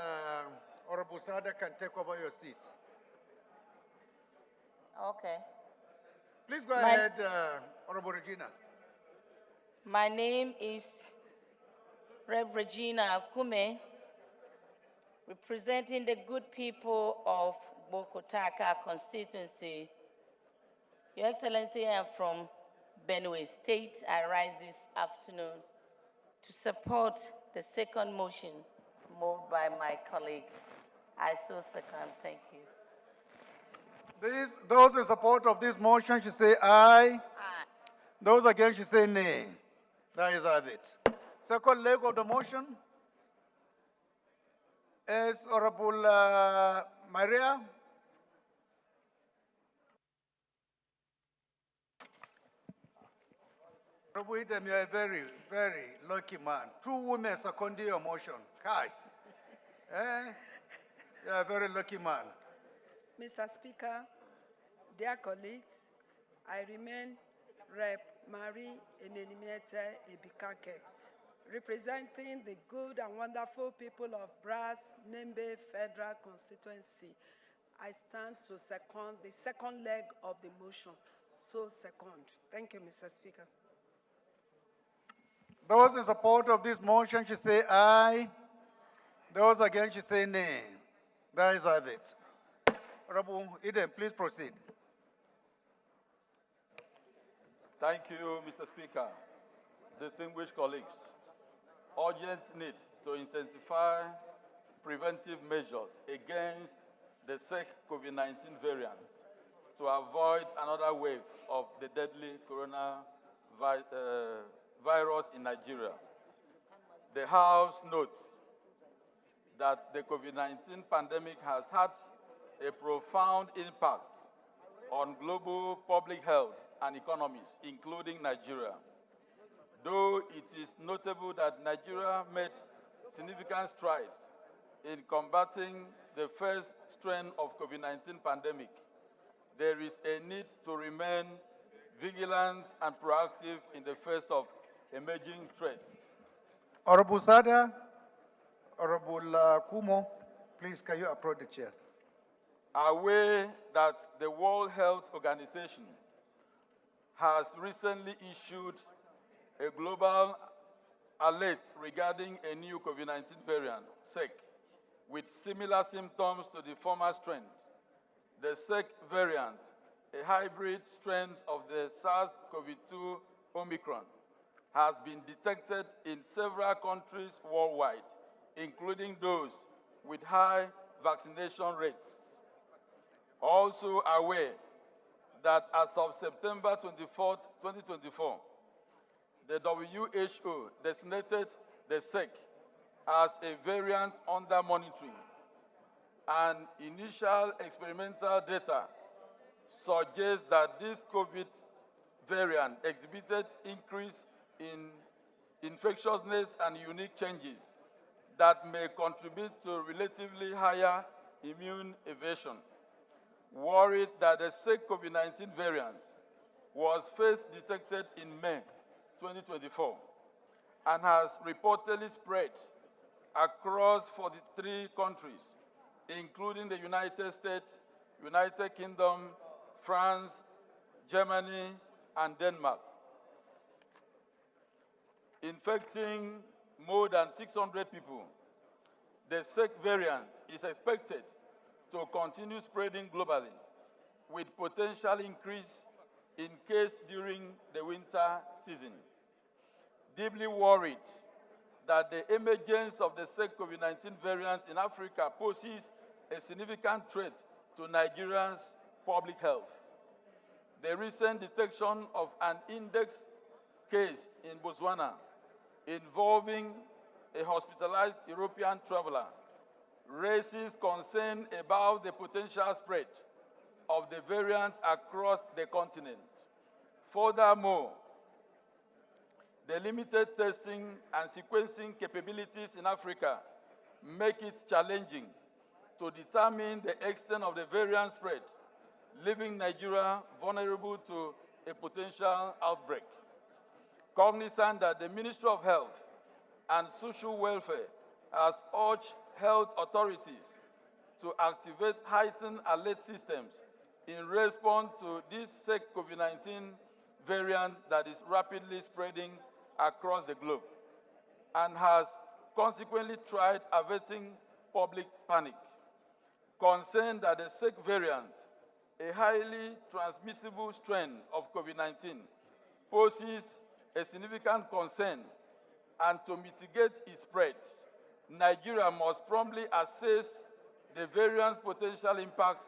S1: Honorable Sada can take over your seat?
S19: Okay.
S1: Please go ahead, Honorable Regina.
S19: My name is Rep. Regina Kume, representing the good people of Bokotaka constituency. Your Excellency, I am from Benue State. I rise this afternoon to support the second motion moved by my colleague. I so second. Thank you.
S1: Those in support of this motion should say aye.
S19: Aye.
S1: Those against should say nay. That is it. Second leg of the motion is Honorable Maria. Honorable Idem, you are a very, very lucky man. 2 women seconding your motion. Kai. You are a very lucky man.
S20: Mr. Speaker, dear colleagues, I remain Rep. Marie Enenimiete Ebikake, representing the good and wonderful people of Brass Nembe Federal Constituency. I stand to second the second leg of the motion. So second. Thank you, Mr. Speaker.
S1: Those in support of this motion should say aye. Those against should say nay. That is it. Honorable Eden, please proceed.
S10: Thank you, Mr. Speaker. Distinguished colleagues, urgent need to intensify preventive measures against the COVID-19 variants to avoid another wave of the deadly coronavirus in Nigeria. The House notes that the COVID-19 pandemic has had a profound impact on global public health and economies, including Nigeria. Though it is notable that Nigeria made significant strides in combating the first strain of COVID-19 pandemic, there is a need to remain vigilant and proactive in the face of emerging threats.
S1: Honorable Sada, Honorable Kumo, please can you approach the chair?
S10: Aware that the World Health Organization has recently issued a global alert regarding a new COVID-19 variant, SEC, with similar symptoms to the former strain. The SEC variant, a hybrid strain of the SARS-CoV-2 Omicron, has been detected in several countries worldwide, including those with high vaccination rates. Also aware that as of September 24, 2024, the WHO designated the SEC as a variant under monitoring, and initial experimental data suggests that this COVID variant exhibited increase in infectiousness and unique changes that may contribute to relatively higher immune evasion. Worried that the SEC COVID-19 variant was first detected in May 2024 and has reportedly spread across 43 countries, including the United States, United Kingdom, France, Germany, and Denmark, infecting more than 600 people. The SEC variant is expected to continue spreading globally, with potential increase in case during the winter season. Deeply worried that the emergence of the SEC COVID-19 variant in Africa poses a significant threat to Nigeria's public health. The recent detection of an index case in Botswana involving a hospitalized European traveler raises concern about the potential spread of the variant across the continent. Furthermore, the limited testing and sequencing capabilities in Africa make it challenging to determine the extent of the variant spread, leaving Nigeria vulnerable to a potential outbreak. cognizant that the Ministry of Health and Social Welfare has urged health authorities to activate heightened alert systems in response to this COVID-19 variant that is rapidly spreading across the globe, and has consequently tried averting public panic. Concerned that the SEC variant, a highly transmissible strain of COVID-19, poses a significant concern, and to mitigate its spread, Nigeria must promptly assess the variant's potential impacts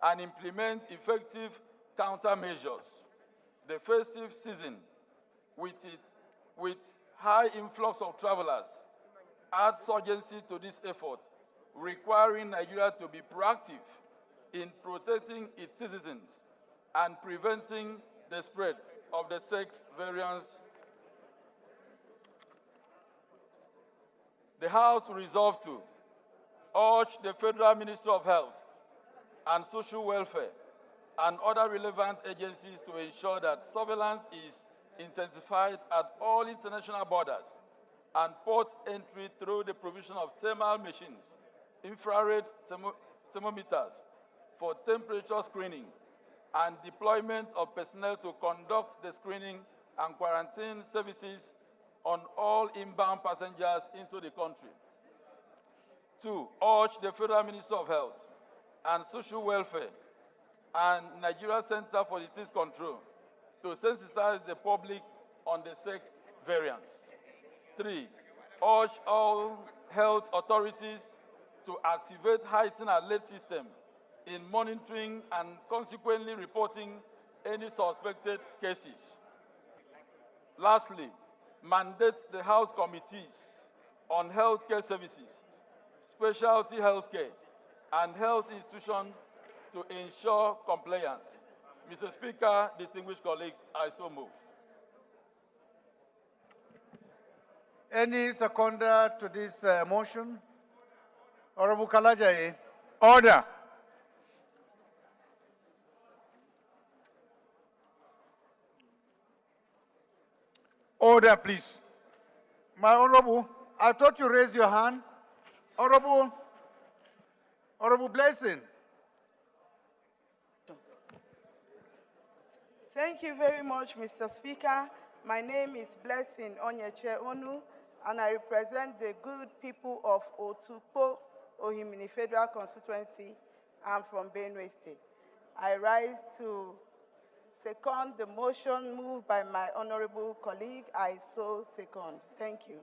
S10: and implement effective countermeasures. The festive season, with high influx of travelers, adds urgency to this effort, requiring Nigeria to be proactive in protecting its citizens and preventing the spread of the SEC variants. The House resolved to urge the Federal Ministry of Health and Social Welfare and other relevant agencies to ensure that surveillance is intensified at all international borders and port entry through the provision of thermal machines, infrared thermometers for temperature screening, and deployment of personnel to conduct the screening and quarantine services on all inbound passengers into the country. 2, urge the Federal Ministry of Health and Social Welfare and Nigeria Center for Disease Control to sensitize the public on the SEC variants. 3, urge all health authorities to activate heightened alert system in monitoring and consequently reporting any suspected cases. Lastly, mandate the House committees on healthcare services, specialty healthcare, and health institutions to ensure compliance. Mr. Speaker, distinguished colleagues, I so move.
S1: Any seconder to this motion? Honorable Kalajaye. Order. Order, please. My Honorable, I thought you raised your hand. Honorable Blessing.
S21: Thank you very much, Mr. Speaker. My name is Blessing Onyeche Onu, and I represent the good people of Otukpo, Ohimini Federal Constituency. I'm from Benue State. I rise to second the motion moved by my honorable colleague. I so second. Thank you.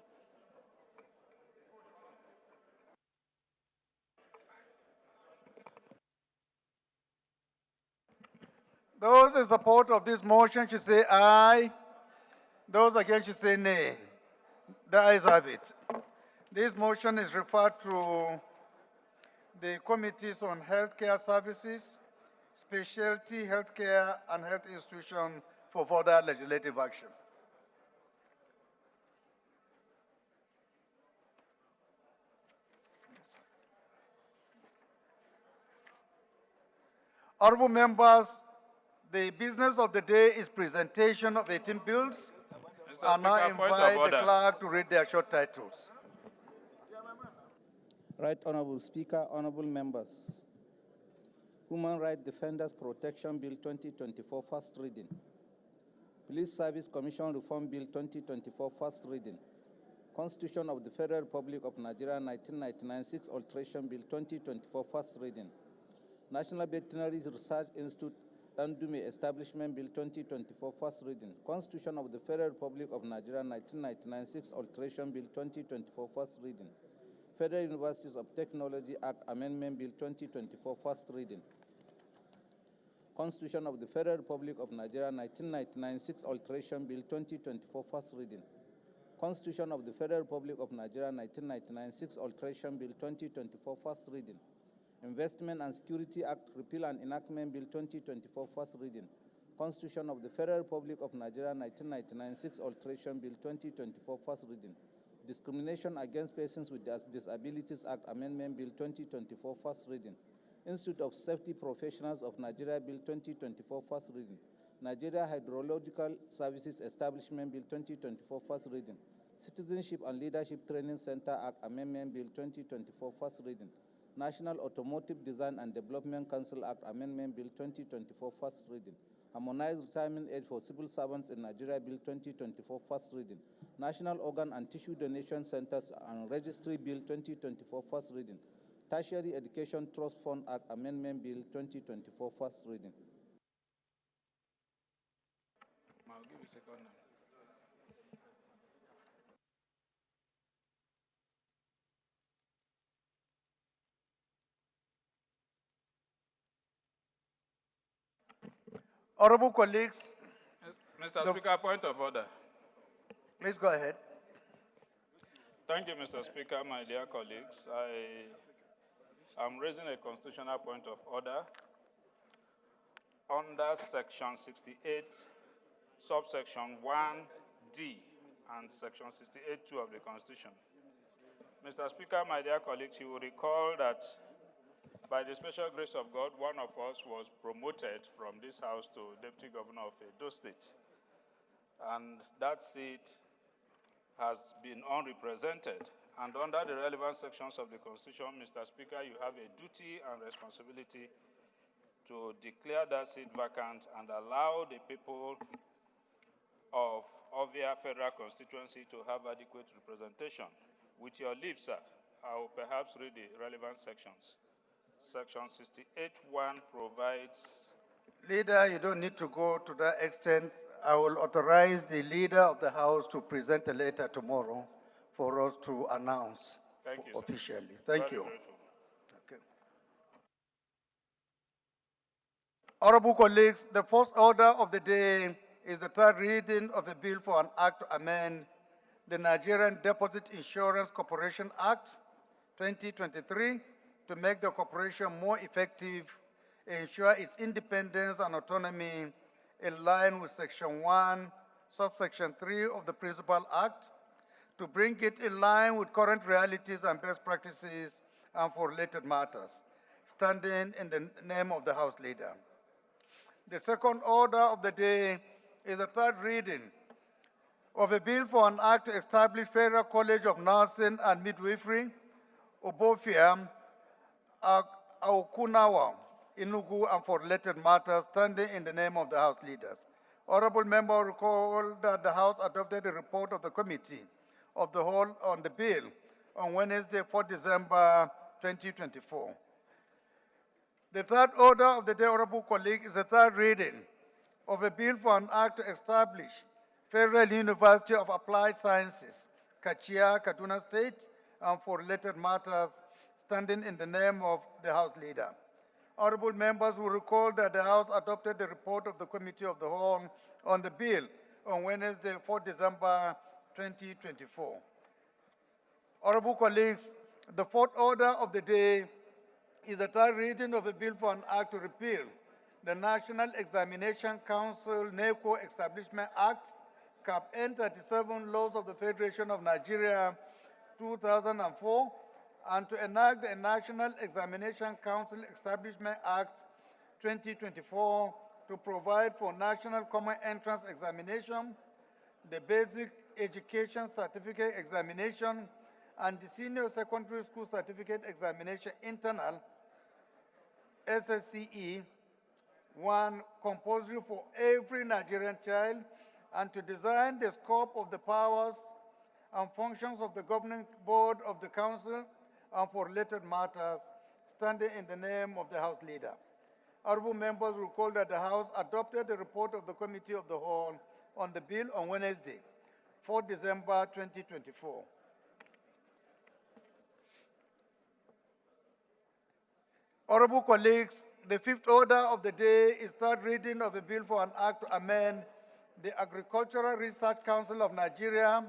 S1: Those in support of this motion should say aye. Those against should say nay. The ayes have it. This motion is referred to the Committees on Healthcare Services, Specialty Healthcare, and Health Institutions for further legislative action. Honorable members, the business of the day is presentation of 18 bills. I now invite the clerk to read their short titles.
S22: Right Honorable Speaker, honorable members. Human Rights Defenders Protection Bill 2024, first reading. Police Service Commission Reform Bill 2024, first reading. Constitution of the Federal Republic of Nigeria 1999, 6 Alteration Bill 2024, first reading. National Veterinary Research Institute Dandume Establishment Bill 2024, first reading. Constitution of the Federal Republic of Nigeria 1999, 6 Alteration Bill 2024, first reading. Federal Universities of Technology Act Amendment Bill 2024, first reading. Constitution of the Federal Republic of Nigeria 1999, 6 Alteration Bill 2024, first reading. Constitution of the Federal Republic of Nigeria 1999, 6 Alteration Bill 2024, first reading. Investment and Security Act Repeal and Enactment Bill 2024, first reading. Constitution of the Federal Republic of Nigeria 1999, 6 Alteration Bill 2024, first reading. Discrimination Against Persons with Disabilities Act Amendment Bill 2024, first reading. Institute of Safety Professionals of Nigeria Bill 2024, first reading. Nigeria Hydrological Services Establishment Bill 2024 first reading, Citizenship and Leadership Training Center Act Amendment Bill 2024 first reading, National Automotive Design and Development Council Act Amendment Bill 2024 first reading, Harmonized Retirement Age for Civil Servants in Nigeria Bill 2024 first reading, National Organ and Tissue Donation Centers and Registry Bill 2024 first reading, Tertiary Education Trust Fund Act Amendment Bill 2024 first reading.
S3: I'll give you a second now.
S1: Honorable colleagues.
S3: Mr. Speaker, point of order.
S1: Please go ahead.
S3: Thank you, Mr. Speaker, my dear colleagues. I am raising a constitutional point of order under Section 68, subsection 1D, and Section 68(2) of the Constitution. Mr. Speaker, my dear colleagues, you will recall that by the special grace of God, one of us was promoted from this House to Deputy Governor of Edo State. And that seat has been unrepresented. And under the relevant sections of the Constitution, Mr. Speaker, you have a duty and responsibility to declare that seat vacant and allow the people of Ovia Federal Constituency to have adequate representation. With your leave, sir, I will perhaps read the relevant sections. Section 68(1) provides...
S1: Leader, you don't need to go to that extent. I will authorize the leader of the House to present a letter tomorrow for us to announce officially. Thank you. Okay. Honorable colleagues, the first order of the day is the third reading of a bill for an act to amend the Nigerian Deposit Insurance Corporation Act 2023 to make the corporation more effective, ensure its independence and autonomy in line with Section 1, subsection 3 of the Principal Act, to bring it in line with current realities and best practices and for related matters, standing in the name of the House Leader. The second order of the day is the third reading of a bill for an act to establish Federal College of Nursing and Midwifery, Obofia, Aukunawa, Enugu, and for related matters, standing in the name of the House Leaders. Honorable member recall that the House adopted a report of the Committee of the Whole on the bill on Wednesday, 4 December 2024. The third order of the day, honorable colleague, is the third reading of a bill for an act to establish Federal University of Applied Sciences, Kachia, Kaduna State, and for related matters, standing in the name of the House Leader. Honorable members will recall that the House adopted the report of the Committee of the Whole on the bill on Wednesday, 4 December 2024. Honorable colleagues, the fourth order of the day is the third reading of a bill for an act to repeal the National Examination Council NECO Establishment Act, Cap N37 Laws of the Federation of Nigeria 2004, and to enact the National Examination Council Establishment Act 2024 to provide for National Common Entrance Examination, the Basic Education Certificate Examination, and the Senior Secondary School Certificate Examination Internal, SSCE, one compulsory for every Nigerian child, and to design the scope of the powers and functions of the governing board of the council and for related matters, standing in the name of the House Leader. Honorable members recall that the House adopted the report of the Committee of the Whole on the bill on Wednesday, 4 December 2024. Honorable colleagues, the fifth order of the day is third reading of a bill for an act to amend the Agricultural Research Council of Nigeria,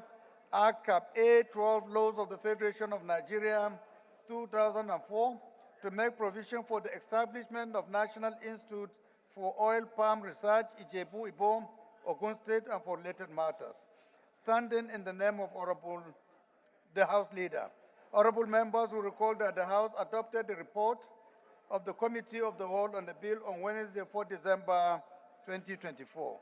S1: Act Cap A12 Laws of the Federation of Nigeria 2004, to make provision for the establishment of National Institute for Oil Palm Research, Ijebu Ibo, Ogun State, and for related matters, standing in the name of the House Leader. Honorable members will recall that the House adopted the report of the Committee of the Whole on the bill on Wednesday, 4 December 2024.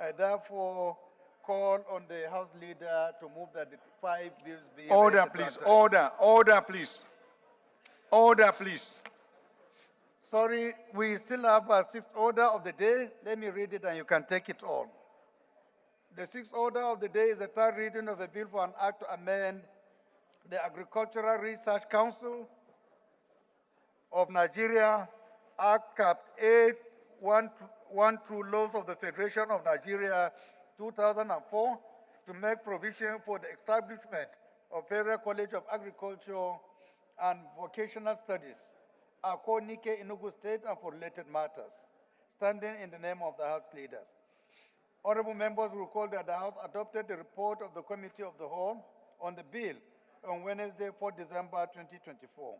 S1: I therefore call on the House Leader to move that the 5 bills be
S2: Order,
S1: read at
S2: please.
S1: one time.
S2: Order, please. Order, please.
S1: Sorry, we still have a 6th order of the day. Let me read it and you can take it all. The 6th order of the day is the 3rd reading of a bill for an act to amend the Agricultural Research Council of Nigeria, Act Cap 812 Laws of the Federation of Nigeria, 2004, to make provision for the establishment of Federal College of Agriculture and Vocational Studies, Akonike, Enugu State, and for related matters, standing in the name of the House leaders. Honorable members will recall that the House adopted the report of the Committee of the Whole on the bill on Wednesday, 4 December 2024.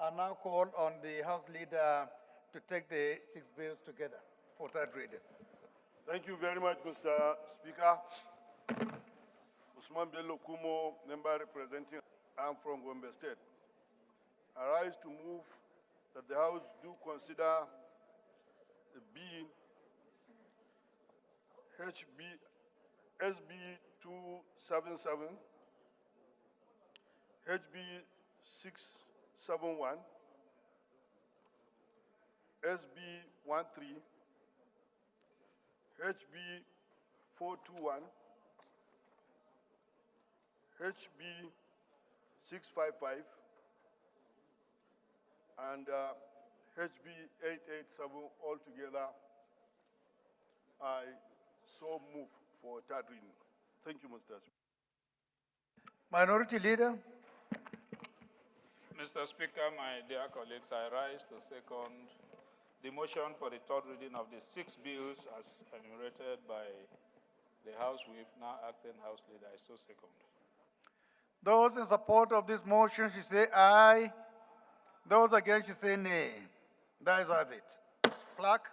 S1: I now call on the House Leader to take the 6 bills together for 3rd reading.
S2: Thank you very much, Mr. Speaker. Usman Bello Kumo, member representing I'm from Gombe State. I rise to move that the House do consider the bill SB 277, HB 671, SB 13, HB 421, HB 655, and HB 887 altogether. I so move for 3rd reading. Thank you, Mr. Speaker.
S1: Minority Leader.
S3: Mr. Speaker, my dear colleagues, I rise to second the motion for the 3rd reading of the 6 bills as enumerated by the House Whip, now acting House Leader. I so second.
S1: Those in support of this motion should say aye. Those against should say nay. That is have it. Clerk.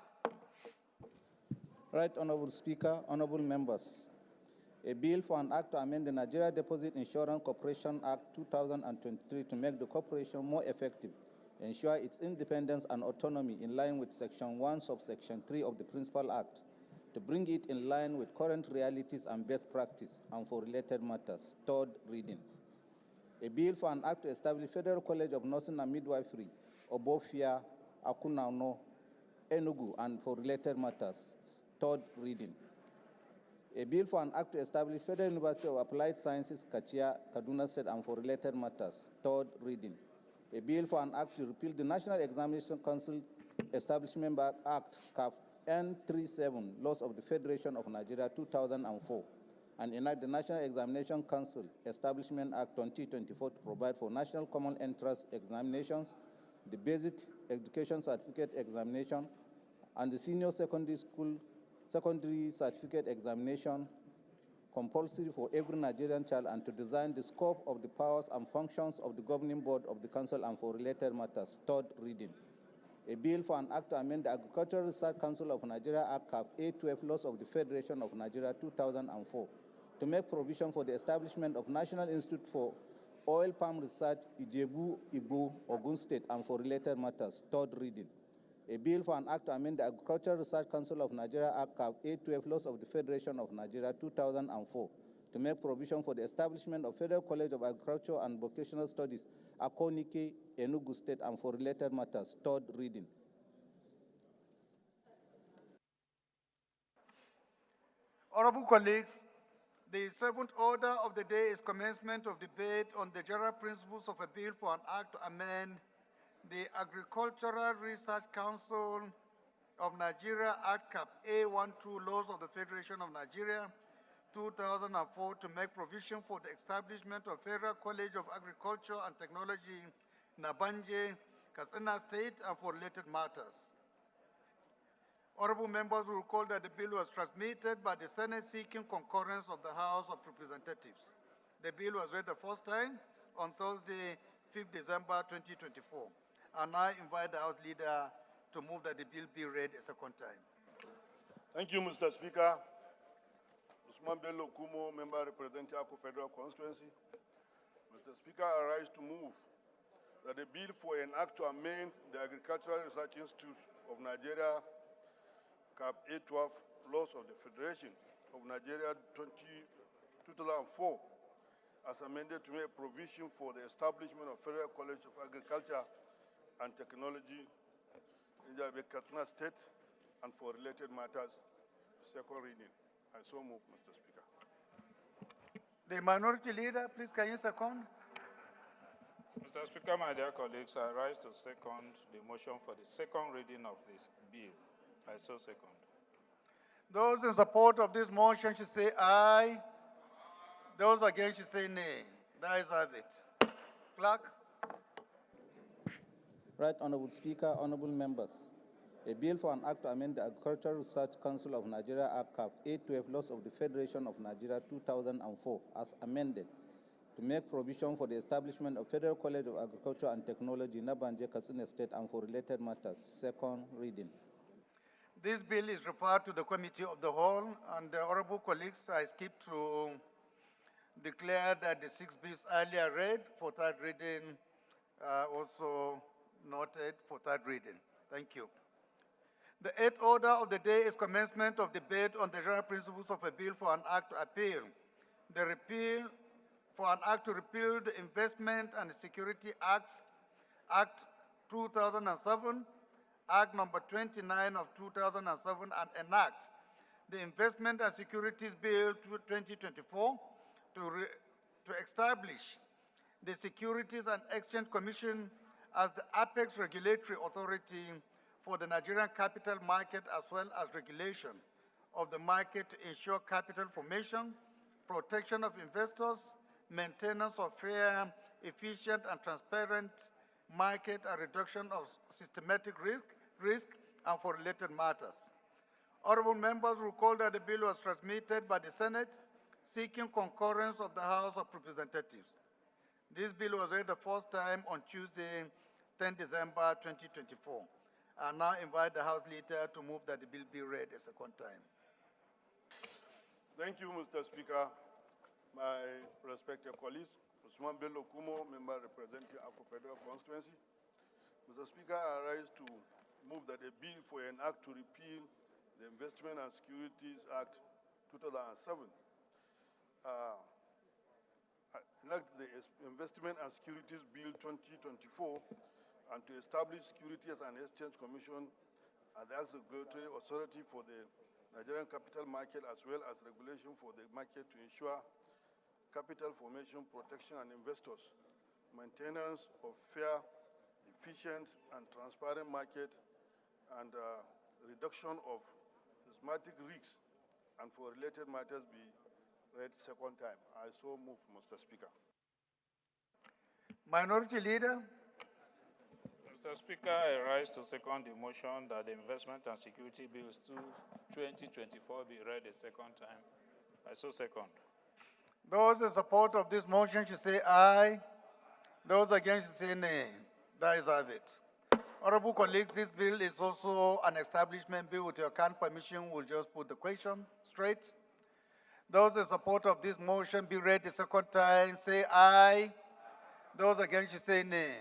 S22: Right, Honorable Speaker, honorable members. A bill for an act to amend the Nigeria Deposit Insurance Corporation Act 2023 to make the corporation more effective, ensure its independence and autonomy in line with Section 1, Subsection 3 of the Principal Act, to bring it in line with current realities and best practice, and for related matters. 3rd reading. A bill for an act to establish Federal College of Nursing and Midwifery, Obofia, Akunano, Enugu, and for related matters. 3rd reading. A bill for an act to establish Federal University of Applied Sciences, Kachia, Kaduna State, and for related matters. 3rd reading. A bill for an act to repeal the National Examination Council Establishment Act, CAF N37, Laws of the Federation of Nigeria, 2004, and enact the National Examination Council Establishment Act 2024 to provide for National Common Entrance Examinations, the Basic Education Certificate Examination, and the Senior Secondary Certificate Examination compulsory for every Nigerian child, and to design the scope of the powers and functions of the governing board of the council and for related matters. 3rd reading. A bill for an act to amend the Agricultural Research Council of Nigeria Act Cap 812 Laws of the Federation of Nigeria 2004 to make provision for the establishment of National Institute for Oil Palm Research, Ijebu, Ibu, Ogun State, and for related matters. 3rd reading. A bill for an act to amend the Agricultural Research Council of Nigeria Act Cap 812 Laws of the Federation of Nigeria 2004 to make provision for the establishment of Federal College of Agriculture and Vocational Studies, Akonike, Enugu State, and for related matters. 3rd reading.
S1: Honorable colleagues, the 7th order of the day is commencement of debate on the general principles of a bill for an act to amend the Agricultural Research Council of Nigeria Act Cap A12 Laws of the Federation of Nigeria 2004 to make provision for the establishment of Federal College of Agriculture and Technology, Nabanje, Katsina State, and for related matters. Honorable members will recall that the bill was transmitted by the Senate seeking concurrence of the House of Representatives. The bill was read the first time on Thursday, 5th December 2024. And I invite the House Leader to move that the bill be read a second time.
S2: Thank you, Mr. Speaker. Usman Bello Kumo, member representing Ako Federal Constituency. Mr. Speaker, I rise to move that the bill for an act to amend the Agricultural Research Institute of Nigeria, CAP 812, Laws of the Federation of Nigeria 2004, as amended to make provision for the establishment of Federal College of Agriculture and Technology in the Katsina State and for related matters. Second reading. I so move, Mr. Speaker.
S1: The minority leader, please can you second?
S3: Mr. Speaker, my dear colleagues, I rise to second the motion for the second reading of this bill. I so second.
S1: Those in support of this motion should say aye. Those against should say nay. The ayes have it. Clerk.
S22: Right Honorable Speaker, honorable members. A bill for an act to amend the Agricultural Research Council of Nigeria Act 812 Laws of the Federation of Nigeria 2004 as amended to make provision for the establishment of Federal College of Agriculture and Technology in Nabanje, Katsina State and for related matters. Second reading.
S1: This bill is referred to the Committee of the Whole, and the honorable colleagues, I skip to declare that the 6 bills earlier read for third reading also noted for third reading. Thank you. The eighth order of the day is commencement of debate on the general principles of a bill for an act to appeal. The repeal for an act to repeal the Investment and Security Act 2007, Act number 29 of 2007, and enact the Investment and Securities Bill 2024 to establish the Securities and Exchange Commission as the apex regulatory authority for the Nigerian capital market, as well as regulation of the market to ensure capital formation, protection of investors, maintenance of fair, efficient, and transparent market, and reduction of systematic risk, and for related matters. Honorable members recall that the bill was transmitted by the Senate seeking concurrence of the House of Representatives. This bill was read the first time on Tuesday, 10 December 2024. I now invite the House Leader to move that the bill be read a second time.
S2: Thank you, Mr. Speaker. My respected colleagues, Usman Bello Kumo, member representing Afro Federal Constituency. Mr. Speaker, I rise to move that a bill for an act to repeal the Investment and Securities Act 2007 enact the Investment and Securities Bill 2024 and to establish Securities and Exchange Commission as the regulatory authority for the Nigerian capital market, as well as regulation for the market to ensure capital formation, protection, and investors, maintenance of fair, efficient, and transparent market, and reduction of systematic risks, and for related matters be read second time. I so move, Mr. Speaker.
S1: Minority Leader.
S3: Mr. Speaker, I rise to second the motion that the Investment and Security Bills 2024 be read a second time. I so second.
S1: Those in support of this motion should say aye. Those against should say nay. The ayes have it. Honorable colleagues, this bill is also an establishment bill. With your kind permission, we'll just put the question straight. Those in support of this motion be read the second time, say aye. Those against should say nay.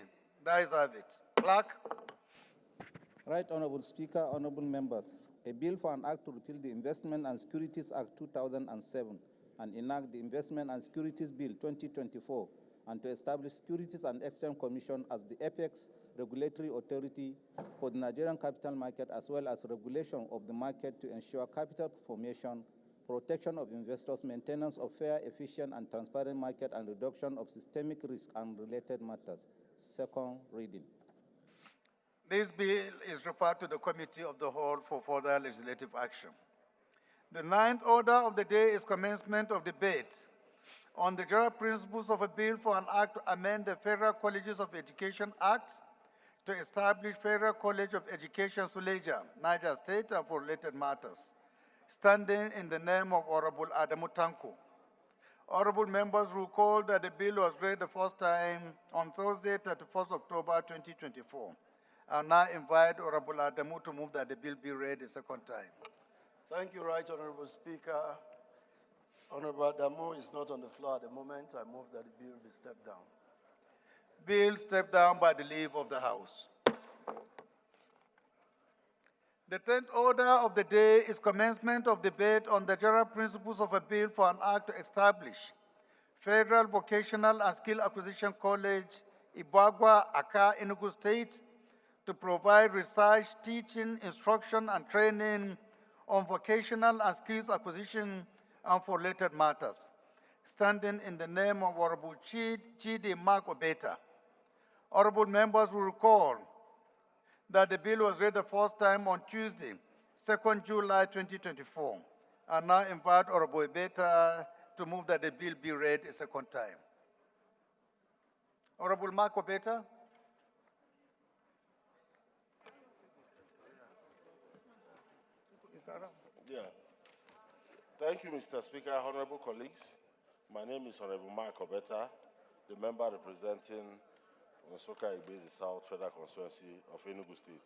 S1: The ayes have it. Clerk.
S22: Right Honorable Speaker, honorable members. A bill for an act to repeal the Investment and Securities Act 2007 and enact the Investment and Securities Bill 2024 and to establish Securities and Exchange Commission as the apex regulatory authority for the Nigerian capital market, as well as regulation of the market to ensure capital formation, protection of investors, maintenance of fair, efficient, and transparent market, and reduction of systemic risk and related matters. Second reading.
S1: This bill is referred to the Committee of the Whole for further legislative action. The ninth order of the day is commencement of debate on the general principles of a bill for an act to amend the Federal Colleges of Education Act to establish Federal College of Education, Suleja, Niger State, and for related matters, standing in the name of Honorable Adamu Tanko. Honorable members recall that the bill was read the first time on Thursday, 31st October 2024. I now invite Honorable Adamu to move that the bill be read a second time.
S4: Thank you, Right Honorable Speaker. Honorable Adamu is not on the floor at the moment. I move that the bill be stepped down.
S1: Bill stepped down by the leave of the House. The 10th order of the day is commencement of debate on the general principles of a bill for an act to establish Federal Vocational and Skill Acquisition College, Ibagwa, Aka, Enugu State, to provide research, teaching, instruction, and training on vocational and skills acquisition and for related matters, standing in the name of Honorable Chidi Mark Obeta. Honorable members will recall that the bill was read the first time on Tuesday, 2nd July 2024. I now invite Honorable Obeta to move that the bill be read a second time. Honorable Mark Obeta.
S6: Yeah. Thank you, Mr. Speaker, honorable colleagues. My name is Honorable Mark Obeta, the member representing Nsoka Ibezi South Federal Constituency of Enugu State.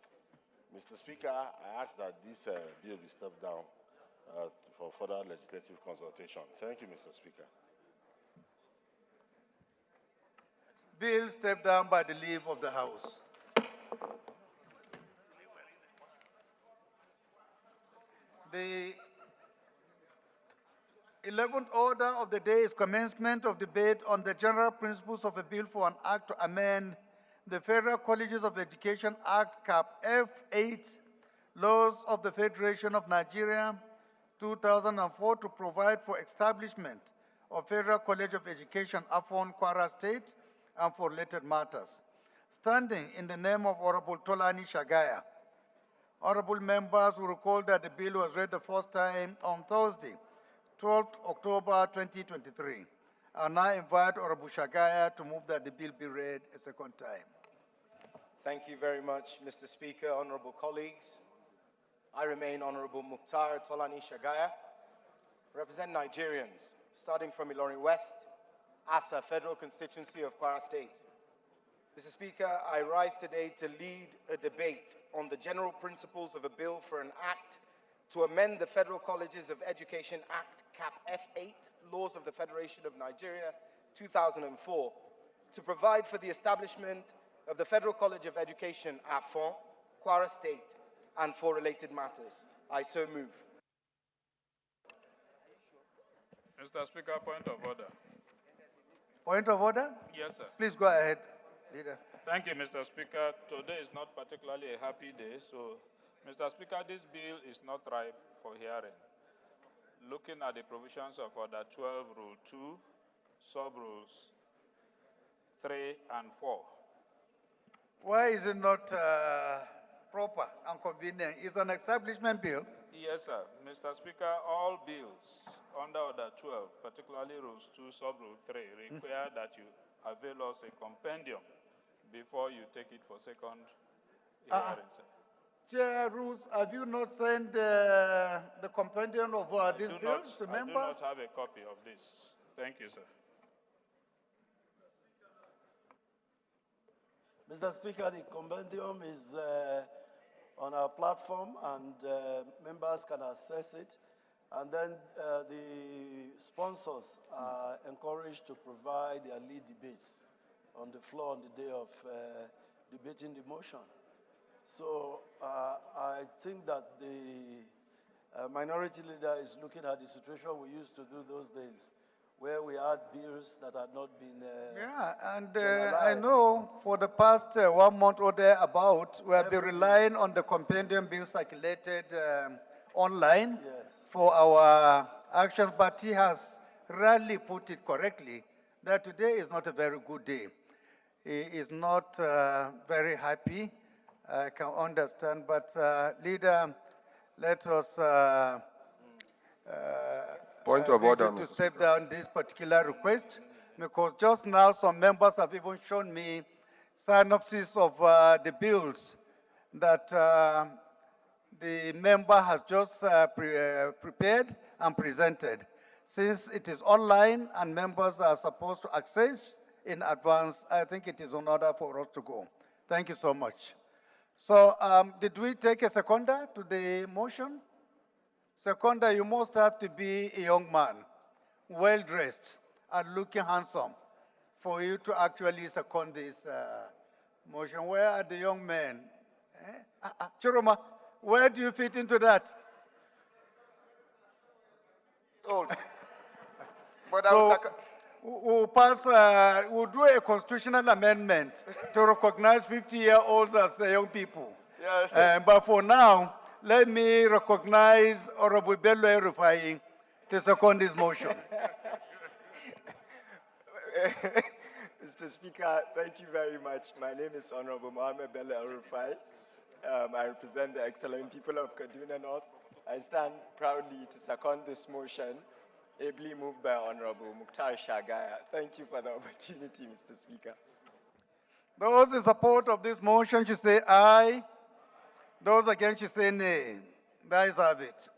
S6: Mr. Speaker, I ask that this bill be stepped down for further legislative consultation. Thank you, Mr. Speaker.
S1: Bill stepped down by the leave of the House. The 11th order of the day is commencement of debate on the general principles of a bill for an act to amend the Federal Colleges of Education Act, Cap F8, laws of the Federation of Nigeria, 2004, to provide for establishment of Federal College of Education, Afon, Kwara State, and for related matters. Standing in the name of Honorable Tolani Shagaya. Honorable members will recall that the bill was read the first time on Thursday, 12th October 2023. I now invite Honorable Shagaya to move that the bill be read a second time.
S13: Thank you very much, Mr. Speaker, honorable colleagues. I remain Honorable Mukhtar Tolani Shagaya, represent Nigerians, starting from Ilorin West, Asa Federal Constituency of Kwara State. Mr. Speaker, I rise today to lead a debate on the general principles of a bill for an act to amend the Federal Colleges of Education Act, Cap F8, laws of the Federation of Nigeria, 2004, to provide for the establishment of the Federal College of Education, Afon, Kwara State, and for related matters. I so move.
S3: Mr. Speaker, point of order.
S1: Point of order?
S3: Yes, sir.
S1: Please go ahead, Leader.
S3: Thank you, Mr. Speaker. Today is not particularly a happy day, so, Mr. Speaker, this bill is not ripe for hearing. Looking at the provisions of Order 12, Rule 2, Sub-Rules 3 and 4.
S1: Why is it not proper and convenient? It's an establishment bill.
S3: Yes, sir. Mr. Speaker, all bills under Order 12, particularly Rules 2, Sub-Rule 3, require that you avail us a compendium before you take it for second hearing, sir.
S1: Chair rules, have you not sent the compendium of this bill to members?
S3: I do not have a copy of this. Thank you, sir.
S4: Mr. Speaker, the compendium is on our platform and members can access it. And then the sponsors are encouraged to provide their lead debates on the floor on the day of debating the motion. So I think that the minority leader is looking at the situation we used to do those days, where we had bills that had not been
S1: yeah, and I know for the past 1 month or thereabout, we have been relying on the compendium being circulated online for our actions, but he has rarely put it correctly that today is not a very good day. He is not very happy. I can understand, but leader, let us
S12: Point of order,
S1: to step down this particular request, because just now some members have even shown me synopsis of the bills that the member has just prepared and presented. Since it is online and members are supposed to access in advance, I think it is in order for us to go. Thank you so much. So did we take a seconder to the motion? Seconder, you must have to be a young man, well-dressed and looking handsome for you to actually second this motion. Where are the young men? Chiroma, Where do you fit into that?
S12: Old. But
S1: So we'll pass, we'll do a constitutional amendment to recognize 50-year-olds as young people.
S12: Yeah.
S1: But for now, let me recognize Honorable Bello Rufai to second this motion.
S7: Mr. Speaker, thank you very much. My name is Honorable Mohammed Bello Rufai. I represent the excellent people of Kaduna North. I stand proudly to second this motion, ably moved by Honorable Mukhtar Shagaya. Thank you for the opportunity, Mr. Speaker.
S1: Those in support of this motion should say aye. Those against should say nay. The ayes have it.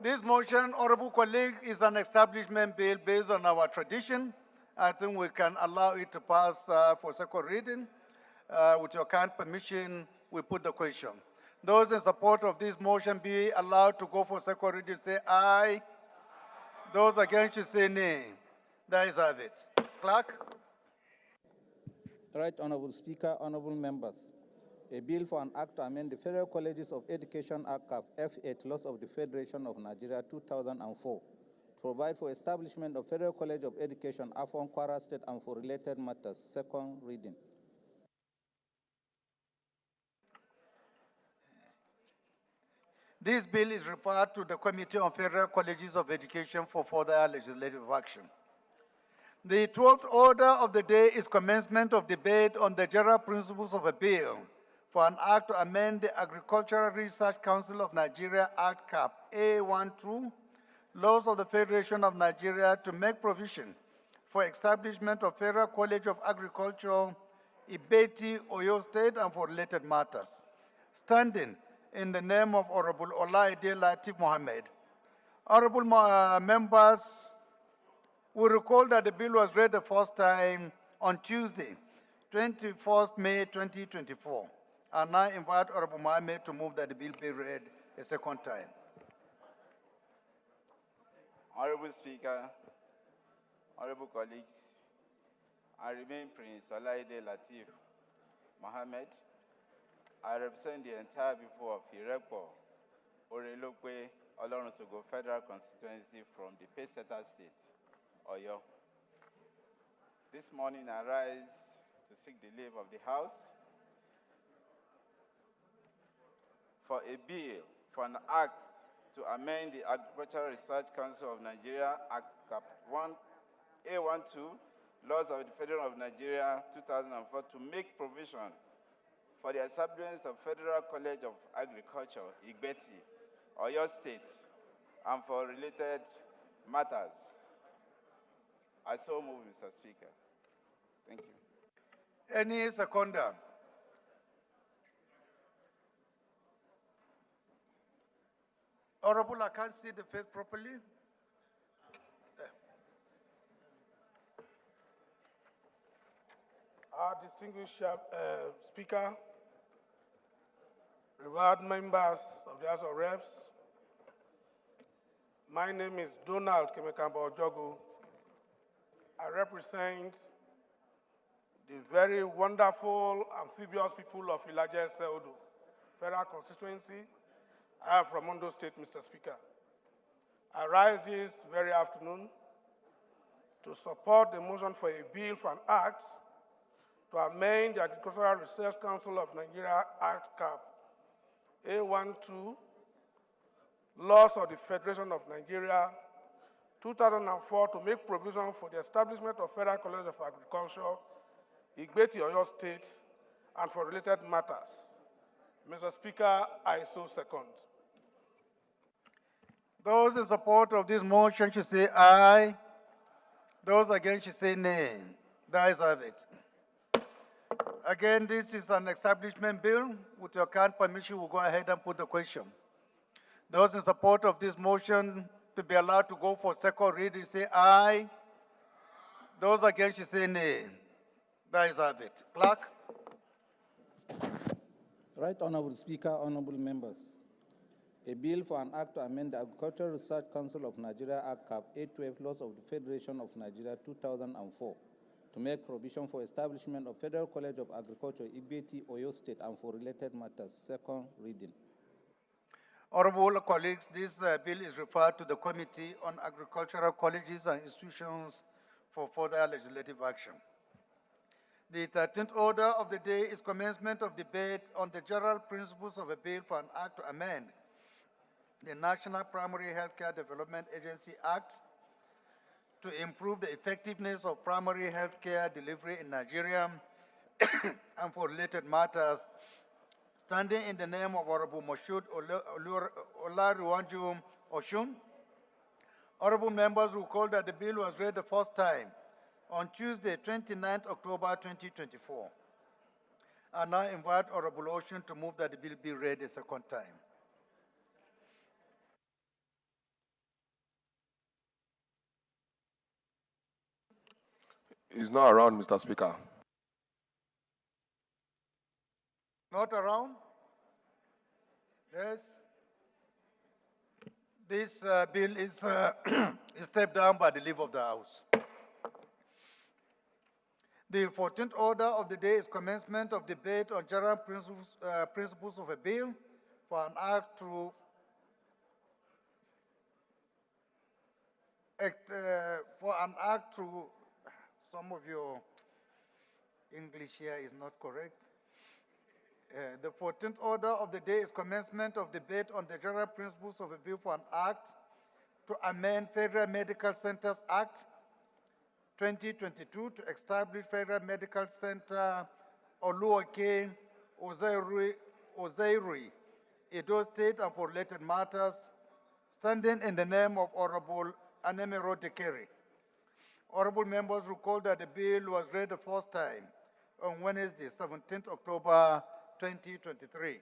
S1: This motion, honorable colleague, is an establishment bill based on our tradition. I think we can allow it to pass for second reading. With your kind permission, we put the question. Those in support of this motion be allowed to go for second reading, say aye. Those against should say nay. The ayes have it. Clerk.
S22: Right, Honorable Speaker, honorable members. A bill for an act to amend the Federal Colleges of Education Act of F8 Laws of the Federation of Nigeria 2004 to provide for establishment of Federal College of Education, Afon, Kwara State, and for related matters. Second reading.
S1: This bill is referred to the Committee on Federal Colleges of Education for further legislative action. The 12th order of the day is commencement of debate on the general principles of a bill for an act to amend the Agricultural Research Council of Nigeria Act Cap A12, Laws of the Federation of Nigeria to make provision for establishment of Federal College of Agriculture, Ibeti, Oyo State, and for related matters. Standing in the name of Honorable Olaide Latif Mohammed. Honorable members, we recall that the bill was read the first time on Tuesday, 21st May 2024. And I invite Honorable Mohammed to move that the bill be read a second time.
S9: Honorable Speaker, honorable colleagues, I remain Prince Olaide Latif Mohammed. I represent the entire people of Irepo, Orelokwe, Olorunsogo Federal Constituency from the Peseta State, Oyo. This morning I rise to seek the leave of the House for a bill for an act to amend the Agricultural Research Council of Nigeria Act Cap 1A12, Laws of the Federation of Nigeria 2004 to make provision for the establishment of Federal College of Agriculture, Igbeti, Oyo State, and for related matters. I so move, Mr. Speaker. Thank you.
S1: Any seconder? Honorable, I can't see the face properly.
S5: Our distinguished Speaker, revered members of the House of Reps, my name is Donald Kemekamba Ojogu. I represent the very wonderful, amphibious people of Ilaje Seudu, Federal Constituency. I am from Ondo State, Mr. Speaker. I rise this very afternoon to support the motion for a bill for an act to amend the Agricultural Research Council of Nigeria Act Cap A12, Laws of the Federation of Nigeria 2004 to make provision for the establishment of Federal College of Agriculture, Igbeti, Oyo State, and for related matters. Mr. Speaker, I so second.
S1: Those in support of this motion should say aye. Those against should say nay. The ayes have it. Again, this is an establishment bill. With your kind permission, we'll go ahead and put the question. Those in support of this motion to be allowed to go for second reading say aye. Those against should say nay. The ayes have it. Clerk.
S22: Right, Honorable Speaker, honorable members. A bill for an act to amend the Agricultural Research Council of Nigeria Act Cap A12 Laws of the Federation of Nigeria 2004 to make provision for establishment of Federal College of Agriculture, Ibeti, Oyo State, and for related matters. Second reading.
S1: Honorable colleagues, this bill is referred to the Committee on Agricultural Colleges and Institutions for further legislative action. The 13th order of the day is commencement of debate on the general principles of a bill for an act to amend the National Primary Healthcare Development Agency Act to improve the effectiveness of primary healthcare delivery in Nigeria and for related matters, standing in the name of Honorable Moshood Olariwaju Oshun. Honorable members will recall that the bill was read the first time on Tuesday, 29th October 2024. I now invite Honorable Oshun to move that the bill be read a second time.
S11: He's not around, Mr. Speaker.
S1: Not around? Yes. This bill is, is stepped down by the leave of the House. The 14th order of the day is commencement of debate on general principles of a bill for an act to some of your English here is not correct. The 14th order of the day is commencement of debate on the general principles of a bill for an act to amend Federal Medical Centers Act 2022 to establish Federal Medical Center Oluoke Ozeiri, Edo State, and for related matters, standing in the name of Honorable Anemero Dekeri. Honorable members recall that the bill was read the first time on Wednesday, 17th October 2023.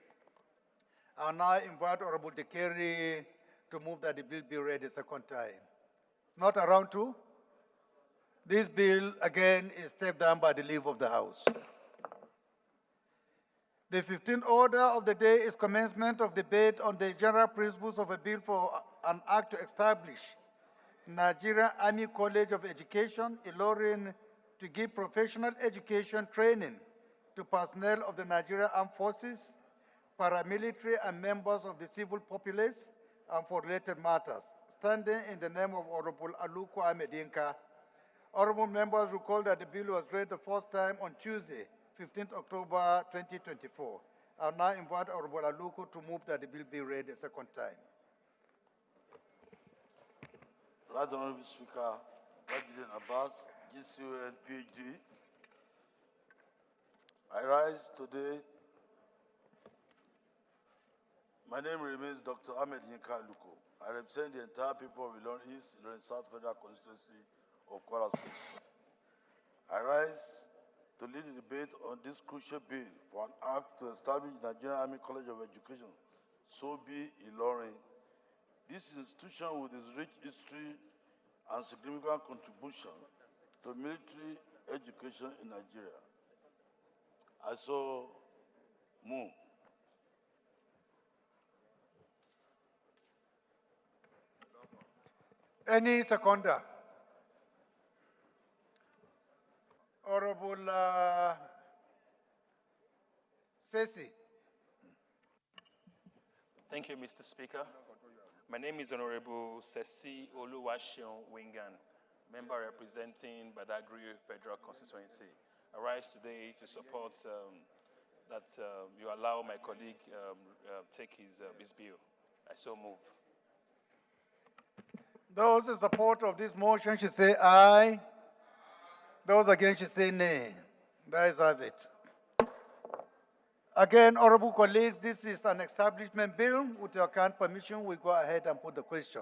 S1: I now invite Honorable Dekeri to move that the bill be read a second time. Not around too? This bill, again, is stepped down by the leave of the House. The 15th order of the day is commencement of debate on the general principles of a bill for an act to establish Nigerian Army College of Education, Ilorin, to give professional education training to personnel of the Nigerian Armed Forces, paramilitary and members of the civil populace, and for related matters, standing in the name of Honorable Aluko Ahmedinka. Honorable members recall that the bill was read the first time on Tuesday, 15th October 2024. I now invite Honorable Aluko to move that the bill be read a second time.
S14: Right Honorable Speaker, President Abbas, GCON, PhD. I rise today. My name remains Dr. Ahmed Yinka Aluko. I represent the entire people of Ilorin East, Ilorin South Federal Constituency of Kwara State. I rise to lead the debate on this crucial bill for an act to establish the Nigerian Army College of Education, SOBI Ilorin. This institution, with its rich history and significant contribution to military education in Nigeria. I so move.
S1: Any seconder? Honorable Sesi.
S23: Thank you, Mr. Speaker. My name is Honorable Sesi Oluwaseun Wingan, member representing Badagry Federal Constituency. I rise today to support that you allow my colleague take his bill. I so move.
S1: Those in support of this motion should say aye. Those against should say nay. The ayes have it. Again, honorable colleagues, this is an establishment bill. With your kind permission, we go ahead and put the question.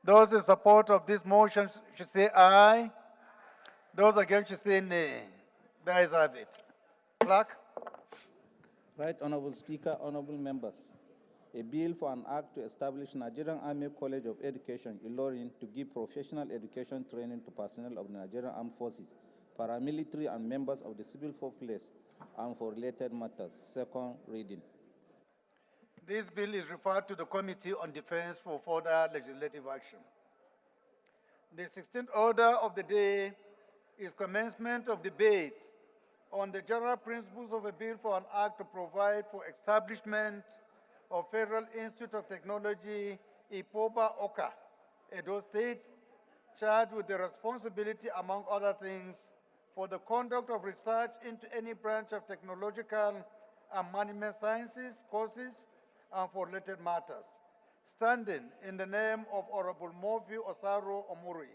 S1: Those in support of this motion should say aye. Those against should say nay. The ayes have it. Clerk.
S22: Right, Honorable Speaker, honorable members. A bill for an act to establish Nigerian Army College of Education, Ilorin, to give professional education training to personnel of the Nigerian Armed Forces, paramilitary and members of the civil populace, and for related matters. Second reading.
S1: This bill is referred to the Committee on Defense for further legislative action. The 16th order of the day is commencement of debate on the general principles of a bill for an act to provide for establishment of Federal Institute of Technology, Ipoba Oka, Edo State, charged with the responsibility, among other things, for the conduct of research into any branch of technological and management sciences courses and for related matters, standing in the name of Honorable Mofi Osaro Omuri.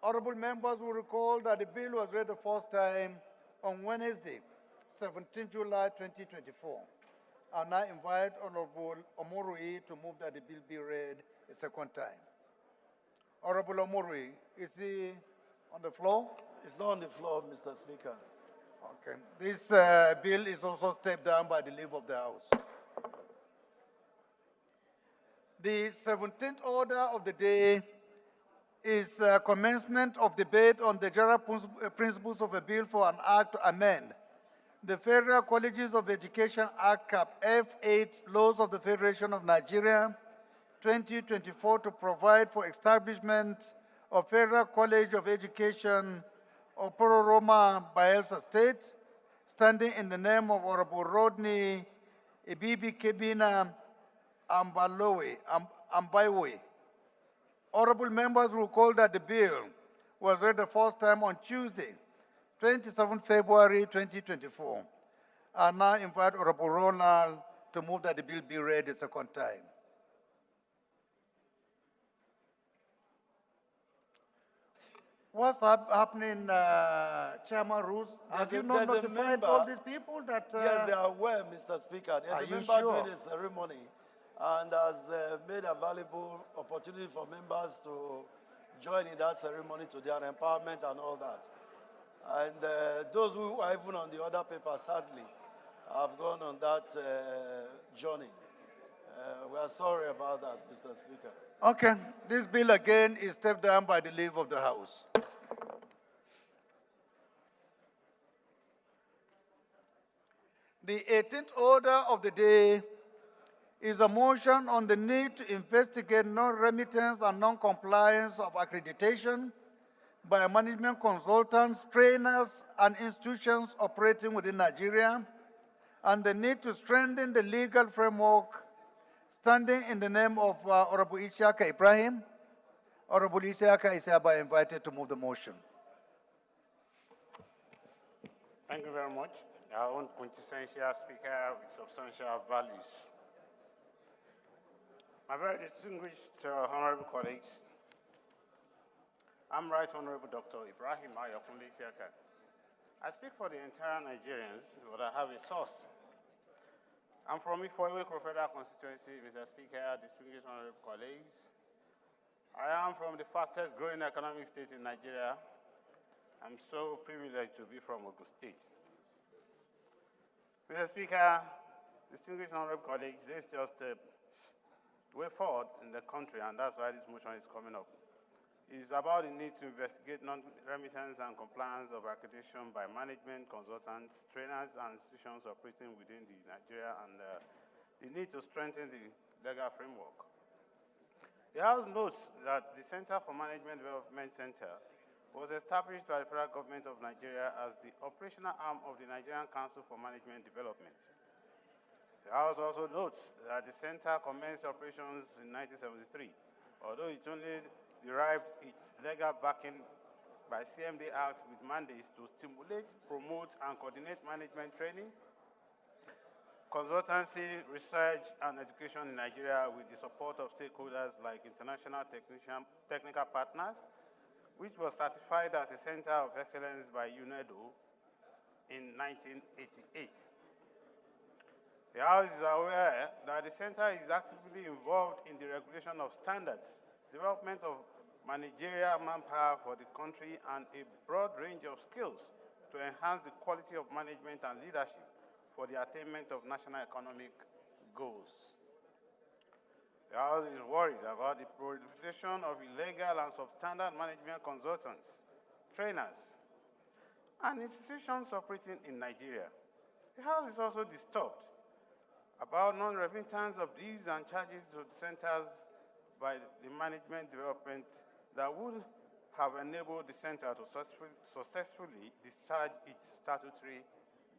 S1: Honorable members will recall that the bill was read the first time on Wednesday, 17 July 2024. I now invite Honorable Omuri to move that the bill be read a second time. Honorable Omuri, is he on the floor?
S4: It's not on the floor, Mr. Speaker.
S1: Okay. This bill is also stepped down by the leave of the House. The 17th order of the day is commencement of debate on the general principles of a bill for an act to amend the Federal Colleges of Education Act Cap F8 Laws of the Federation of Nigeria 2024 to provide for establishment of Federal College of Education of Pororoma, Bayelsa State, standing in the name of Honorable Rodney Ibibi Kebina Ambaiwe. Honorable members will recall that the bill was read the first time on Tuesday, 27 February 2024. I now invite Honorable Ronald to move that the bill be read a second time. What's happening, Chairman Rules? Have you not notified all these people that...
S4: Yes, they are aware, Mr. Speaker. There's a member doing a ceremony and has made available opportunity for members to join in that ceremony to their empowerment and all that. And those who are even on the other paper, sadly, have gone on that journey. We are sorry about that, Mr. Speaker.
S1: Okay, this bill again is stepped down by the leave of the House. The 18th order of the day is a motion on the need to investigate non-remittance and non-compliance of accreditation by management consultants, trainers, and institutions operating within Nigeria, and the need to strengthen the legal framework standing in the name of Honorable Isiaka Ibrahim. Honorable Isiaka is hereby invited to move the motion.
S11: Thank you very much. Our own quintessential speaker with substantial values. My very distinguished honorable colleagues, I'm Right Honorable Dr. Ibrahim Ayokunle Isiaka. I speak for the entire Nigerians, but I have a source. I'm from Ifoiwe Federal Constituency, Mr. Speaker, distinguished honorable colleagues. I am from the fastest growing economic state in Nigeria. I'm so privileged to be from Ogun State. Mr. Speaker, distinguished honorable colleagues, this is just a way forward in the country, and that's why this motion is coming up. It is about the need to investigate non-remittance and compliance of accreditation by management, consultants, trainers, and institutions operating within Nigeria, and the need to strengthen the legal framework. The House notes that the Center for Management Development Center was established by the federal government of Nigeria as the operational arm of the Nigerian Council for Management Development. The House also notes that the center commenced operations in 1973, although it only derived its legal backing by CMD Act with mandates to stimulate, promote, and coordinate management training, consultancy, research, and education in Nigeria with the support of stakeholders like international technical partners, which was certified as a Center of Excellence by UNEDO in 1988. The House is aware that the center is actively involved in the regulation of standards, development of managerial manpower for the country, and a broad range of skills to enhance the quality of management and leadership for the attainment of national economic goals. The House is worried about the proliferation of illegal and substandard management consultants, trainers, and institutions operating in Nigeria. The House is also disturbed about non-remittance of dues and charges to the centers by the management development that would have enabled the center to successfully discharge its statutory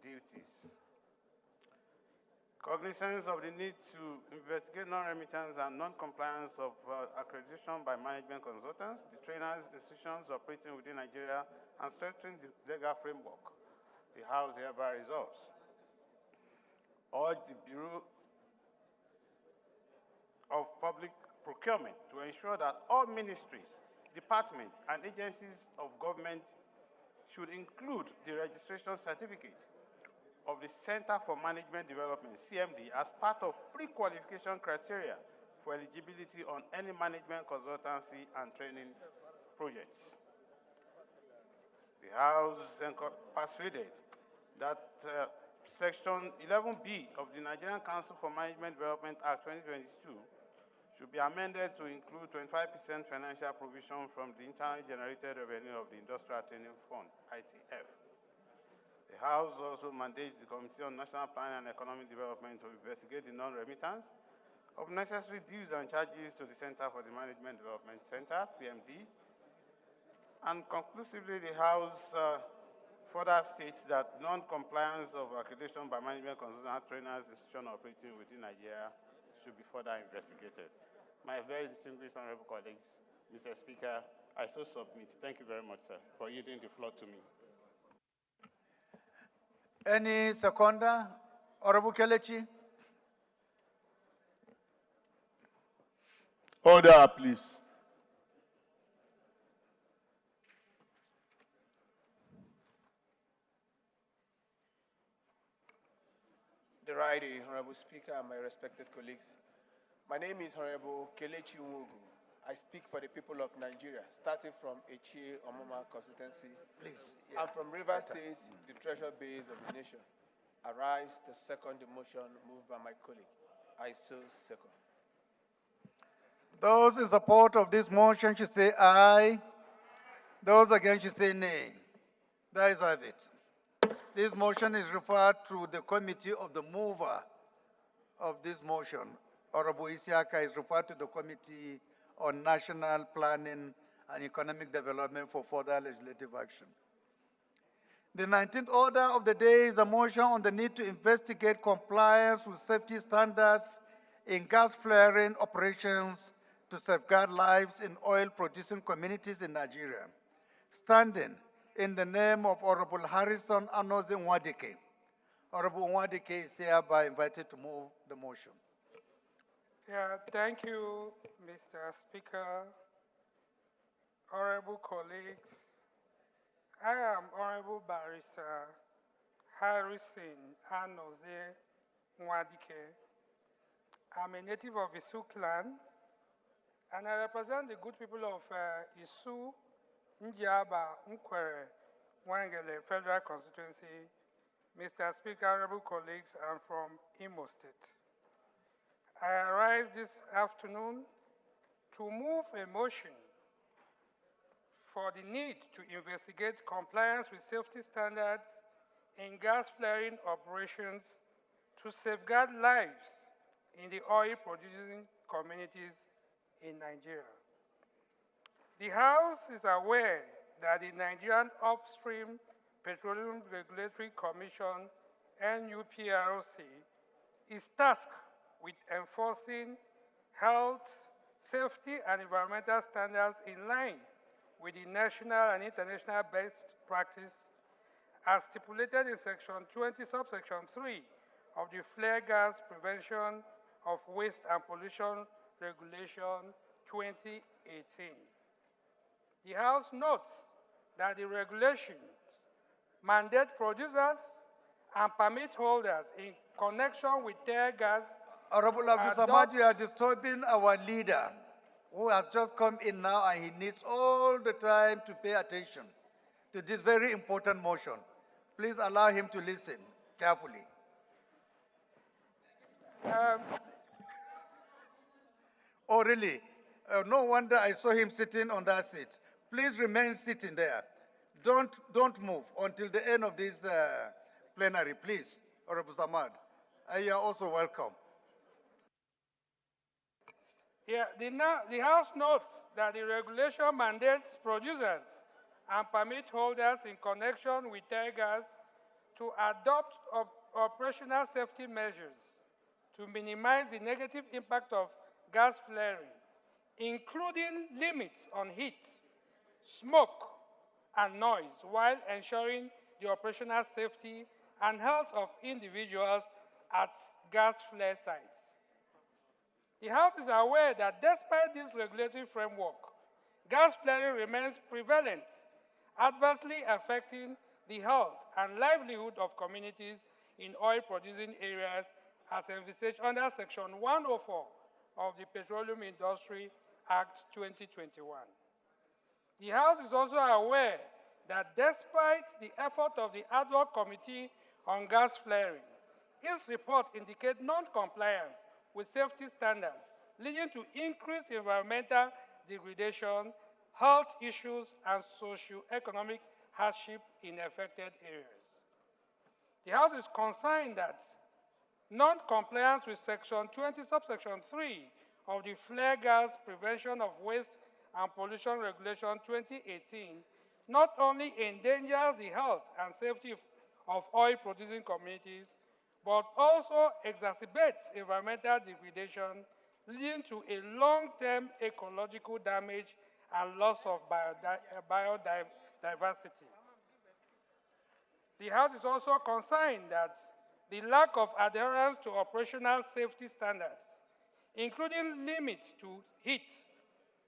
S11: duties. Cognizance of the need to investigate non-remittance and non-compliance of accreditation by management consultants, the trainers, institutions operating within Nigeria, and strengthening the legal framework. The House hereby resolves. Urge the Bureau of Public Procurement to ensure that all ministries, departments, and agencies of government should include the registration certificate of the Center for Management Development, CMD, as part of pre-qualification criteria for eligibility on any management consultancy and training projects. The House is persuaded that Section 11B of the Nigerian Council for Management Development Act 2022 should be amended to include 25% financial provision from the internally generated revenue of the Industrial Training Fund, ITF. The House also mandates the Committee on National Planning and Economic Development to investigate the non-remittance of necessary dues and charges to the Center for the Management Development Center, CMD. And conclusively, the House further states that non-compliance of accreditation by management consultant trainers institution operating within Nigeria should be further investigated. My very distinguished honorable colleagues, Mr. Speaker, I so submit. Thank you very much, sir, for yielding the floor to me.
S1: Any seconder? Honorable Kelechi?
S2: Order, please.
S15: The Righty, Honorable Speaker, and my respected colleagues. My name is Honorable Kelechi Nwogu. I speak for the people of Nigeria, starting from Echie Omoma constituency.
S1: Please.
S15: I'm from Rivers State, the treasure base of the nation. Arise to second the motion moved by my colleague. I so second.
S1: Those in support of this motion should say aye. Those against should say nay. The ayes have it. This motion is referred to the committee of the mover of this motion. Honorable Isiaka is referred to the Committee on National Planning and Economic Development for further legislative action. The 19th order of the day is a motion on the need to investigate compliance with safety standards in gas flaring operations to safeguard lives in oil-producing communities in Nigeria. Standing in the name of Honorable Harrison Anozi Nwadike. Honorable Nwadike is hereby invited to move the motion.
S5: Yeah, thank you, Mr. Speaker. Honorable colleagues, I am Honorable Barrister Harrison Anozi Nwadike. I'm a native of Isu clan, and I represent the good people of Isu, Njiaba, Nkwere, Wangele Federal Constituency. Mr. Speaker, honorable colleagues, I'm from Imo State. I arise this afternoon to move a motion for the need to investigate compliance with safety standards in gas flaring operations to safeguard lives in the oil-producing communities in Nigeria. The House is aware that the Nigerian Upstream Petroleum Regulatory Commission, NUPRC, is tasked with enforcing health, safety, and environmental standards in line with the national and international best practice as stipulated in Section 20, subsection 3 of the Flare Gas Prevention of Waste and Pollution Regulation 2018. The House notes that the regulations mandate producers and permit holders in connection with tear gas.
S1: Honorable Abdul Samad, you are disturbing our leader who has just come in now and he needs all the time to pay attention to this very important motion. Please allow him to listen carefully. Oh, really? No wonder I saw him sitting on that seat. Please remain sitting there. Don't move until the end of this plenary, please, Honorable Samad. You are also welcome.
S5: Yeah, the House notes that the regulation mandates producers and permit holders in connection with tear gas to adopt operational safety measures to minimize the negative impact of gas flaring, including limits on heat, smoke, and noise, while ensuring the operational safety and health of individuals at gas flare sites. The House is aware that despite this regulatory framework, gas flaring remains prevalent, adversely affecting the health and livelihood of communities in oil-producing areas as envisaged under Section 104 of the Petroleum Industry Act 2021. The House is also aware that despite the effort of the Ad hoc Committee on Gas Flaring, its report indicates non-compliance with safety standards, leading to increased environmental degradation, health issues, and socio-economic hardship in affected areas. The House is concerned that non-compliance with Section 20, subsection 3 of the Flare Gas Prevention of Waste and Pollution Regulation 2018 not only endangers the health and safety of oil-producing communities, but also exacerbates environmental degradation, leading to a long-term ecological damage and loss of biodiversity. The House is also concerned that the lack of adherence to operational safety standards, including limits to heat,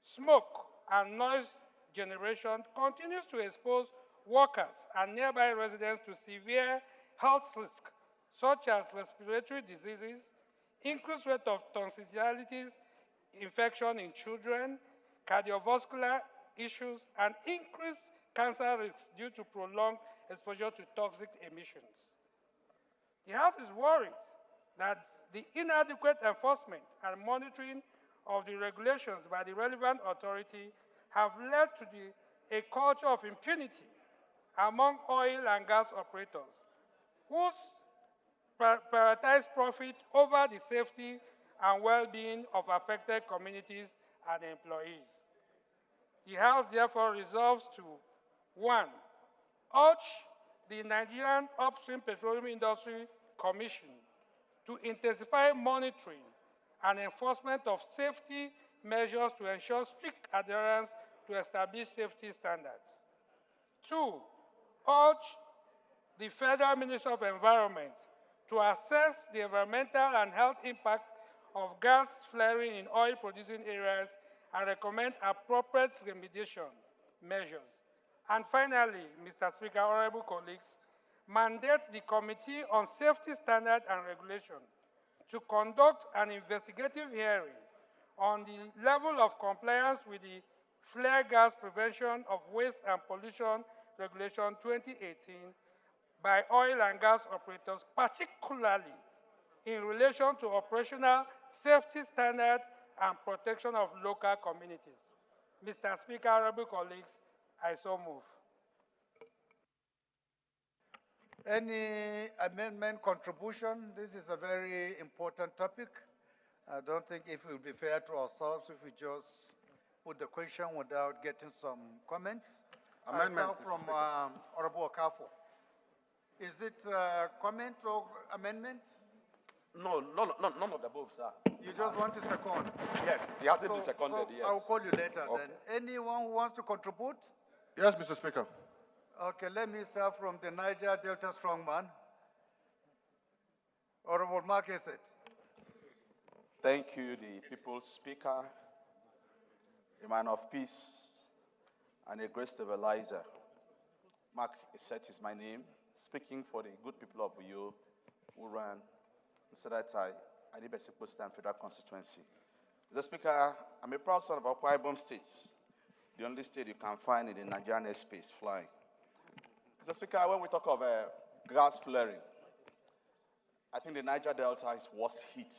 S5: smoke, and noise generation, continues to expose workers and nearby residents to severe health risks, such as respiratory diseases, increased rate of tonsillitis infection in children, cardiovascular issues, and increased cancer risks due to prolonged exposure to toxic emissions. The House is worried that the inadequate enforcement and monitoring of the regulations by the relevant authority have led to a culture of impunity among oil and gas operators, who prioritize profit over the safety and well-being of affected communities and employees. The House therefore resolves to, 1, urge the Nigerian Upstream Petroleum Industry Commission to intensify monitoring and enforcement of safety measures to ensure strict adherence to established safety standards. 2, urge the Federal Ministry of Environment to assess the environmental and health impact of gas flaring in oil-producing areas and recommend appropriate remediation measures. And finally, Mr. Speaker, honorable colleagues, mandate the Committee on Safety Standards and Regulation to conduct an investigative hearing on the level of compliance with the Flare Gas Prevention of Waste and Pollution Regulation 2018 by oil and gas operators, particularly in relation to operational safety standards and protection of local communities. Mr. Speaker, honorable colleagues, I so move.
S1: Any amendment contribution? This is a very important topic. I don't think it will be fair to ourselves if we just put the question without getting some comments.
S2: Amendment.
S1: I start from Honorable Okafo. Is it comment or amendment?
S10: No, none of the above, sir.
S1: You just want to second?
S10: Yes, he has to be seconded, yes.
S1: I'll call you later
S10: Okay.
S1: then. Anyone who wants to contribute?
S2: Yes, Mr. Speaker.
S1: Okay, let me start from the Niger Delta strongman. Honorable Mark Esset.
S9: Thank you, the People's Speaker, a man of peace, and a great stabilizer. Mark Esset is my name, speaking for the good people of Uyo who ran Sedatai, Adibesi Post and Federal Constituency. Mr. Speaker, I'm a proud son of Akwa Ibom State, the only state you can find in the Nigerian airspace flying. Mr. Speaker, when we talk of gas flaring, I think the Niger Delta is worst hit.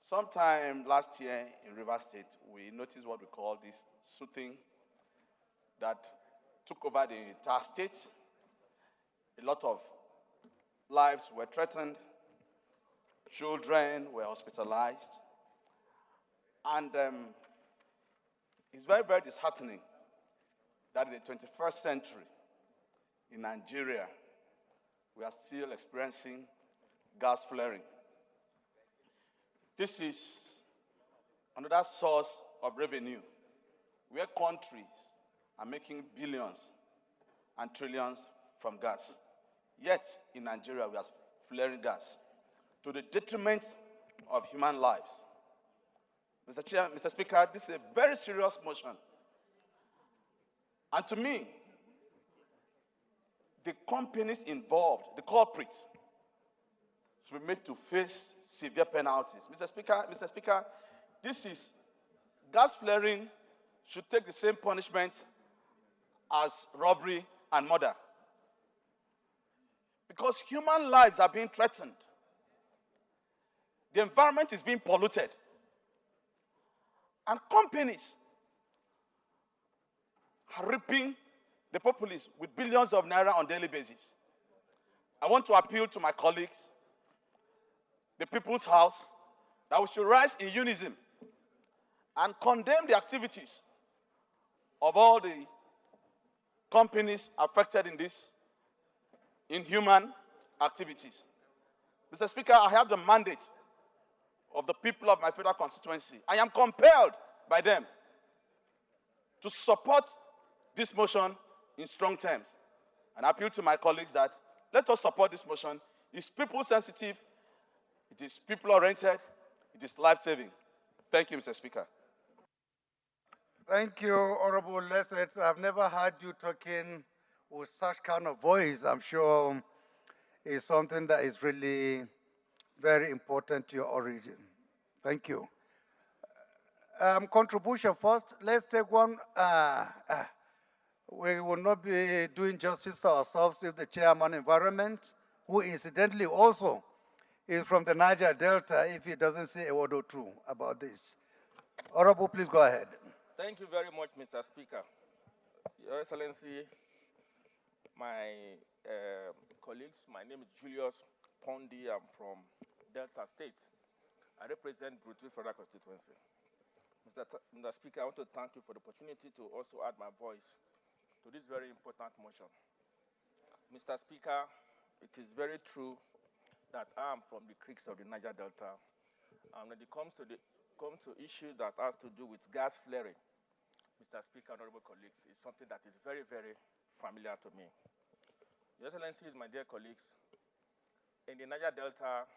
S9: Sometime last year in Rivers State, we noticed what we call this soothing that took over the entire state. A lot of lives were threatened, children were hospitalized, and it's very, very disheartening that in the 21st century in Nigeria, we are still experiencing
S16: gas flaring. This is another source of revenue where countries are making billions and trillions from gas. Yet, in Nigeria, we are flaring gas to the detriment of human lives. Mr. Chair, Mr. Speaker, this is a very serious motion. And to me, the companies involved, the culprits, should be made to face severe penalties. Mr. Speaker, this is gas flaring should take the same punishment as robbery and murder. Because human lives are being threatened. The environment is being polluted. And companies are reaping the populace with billions of naira on a daily basis. I want to appeal to my colleagues, the People's House, that we should rise in unison and condemn the activities of all the companies affected in this inhuman activities. Mr. Speaker, I have the mandate of the people of my federal constituency. I am compelled by them to support this motion in strong terms. And I appeal to my colleagues that let us support this motion. It's people sensitive, it is people oriented, it is life-saving. Thank you, Mr. Speaker.
S1: Thank you, Honorable Lesset. I've never heard you talking with such kind of voice. I'm sure it's something that is really very important to your origin. Thank you. Contribution first. Let's take one. We will not be doing justice to ourselves if the chairman environment, who incidentally also is from the Niger Delta, if he doesn't say a word or two about this. Honorable, please go ahead.
S23: Thank you very much, Mr. Speaker. Your Excellency, my colleagues, my name is Julius Pondi. I'm from Delta State. I represent Brutu Federal Constituency. Mr. Speaker, I want to thank you for the opportunity to also add my voice to this very important motion. Mr. Speaker, it is very true that I am from the creeks of the Niger Delta. And when it comes to issues that has to do with gas flaring, Mr. Speaker, honorable colleagues, is something that is very, very familiar to me. Your Excellencies, my dear colleagues, in the Niger Delta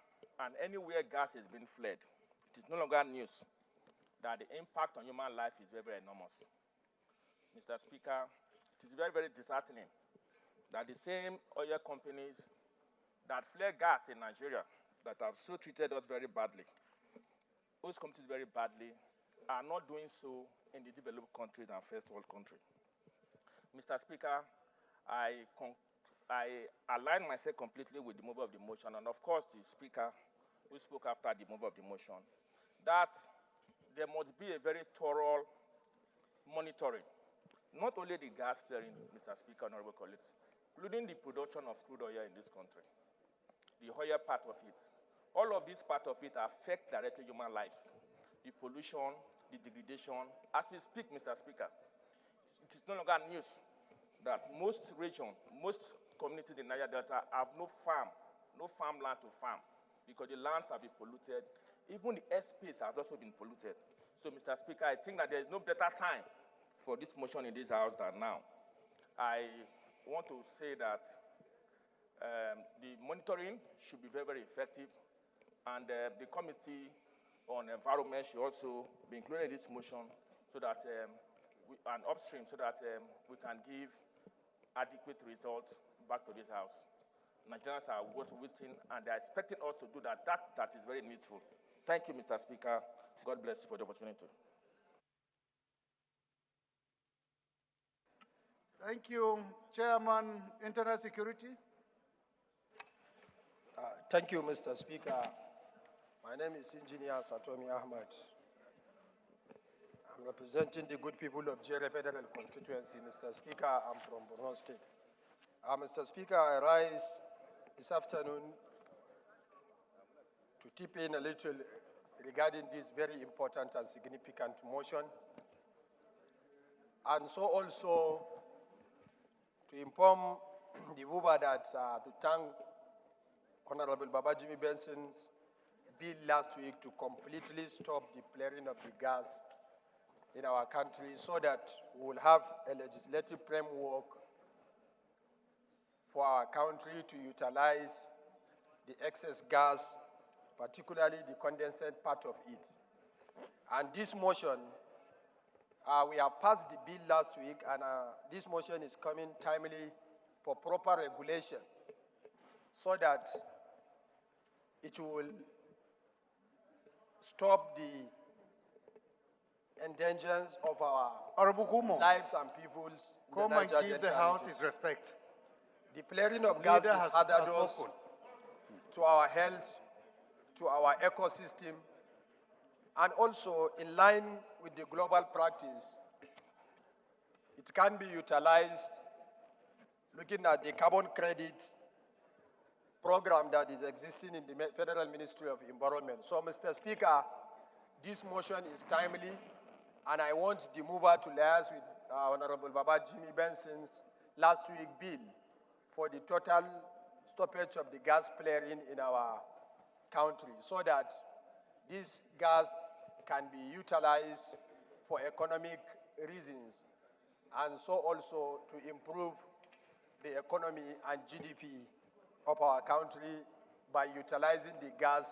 S23: and anywhere gas is being flared, it is no longer news that the impact on human life is very, very enormous. Mr. Speaker, it is very, very disheartening that the same oil companies that flare gas in Nigeria that have so treated us very badly, those companies very badly, are not doing so in the developed countries and first world countries. Mr. Speaker, I align myself completely with the mover of the motion, and of course the Speaker who spoke after the mover of the motion, that there must be a very thorough monitoring, not only the gas flaring, Mr. Speaker, honorable colleagues, including the production of crude oil in this country, the oil part of it. All of these part of it affect directly human lives. The pollution, the degradation. As we speak, Mr. Speaker, it is no longer news that most regions, most communities in Niger Delta have no farmland to farm because the lands have been polluted. Even the airspace has also been polluted. So, Mr. Speaker, I think that there is no better time for this motion in this House than now. I want to say that the monitoring should be very, very effective, and the Committee on Environment should also be included in this motion so that and upstream so that we can give adequate results back to this House. Nigerians are waiting and they are expecting us to do that. That is very needful. Thank you, Mr. Speaker. God bless you for the opportunity.
S1: Thank you. Chairman, Internal Security.
S15: Thank you, Mr. Speaker. My name is Engineer Satomi Ahmad. I'm representing the good people of Jere Federal Constituency. Mr. Speaker, I'm from Borno State. Mr. Speaker, I rise this afternoon to tip in a little regarding this very important and significant motion, and so also to inform the mover that to thank Honorable Babajimi Benson's bill last week to completely stop the flaring of the gas in our country so that we will have a legislative framework for our country to utilize the excess gas, particularly the condensate part of it. And this motion, we have passed the bill last week, and this motion is coming timely for proper regulation so that it will stop the endangers of our lives and peoples.
S1: Come and give the House its respect.
S15: The flaring of gas is hazardous to our health, to our ecosystem, and also in line with the global practice. It can be utilized looking at the carbon credit program that is existing in the Federal Ministry of Environment. So, Mr. Speaker, this motion is timely, and I want the mover to liaise with Honorable Babajimi Benson's last week bill for the total stoppage of the gas flaring in our country so that this gas can be utilized for economic reasons and so also to improve the economy and GDP of our country by utilizing the gas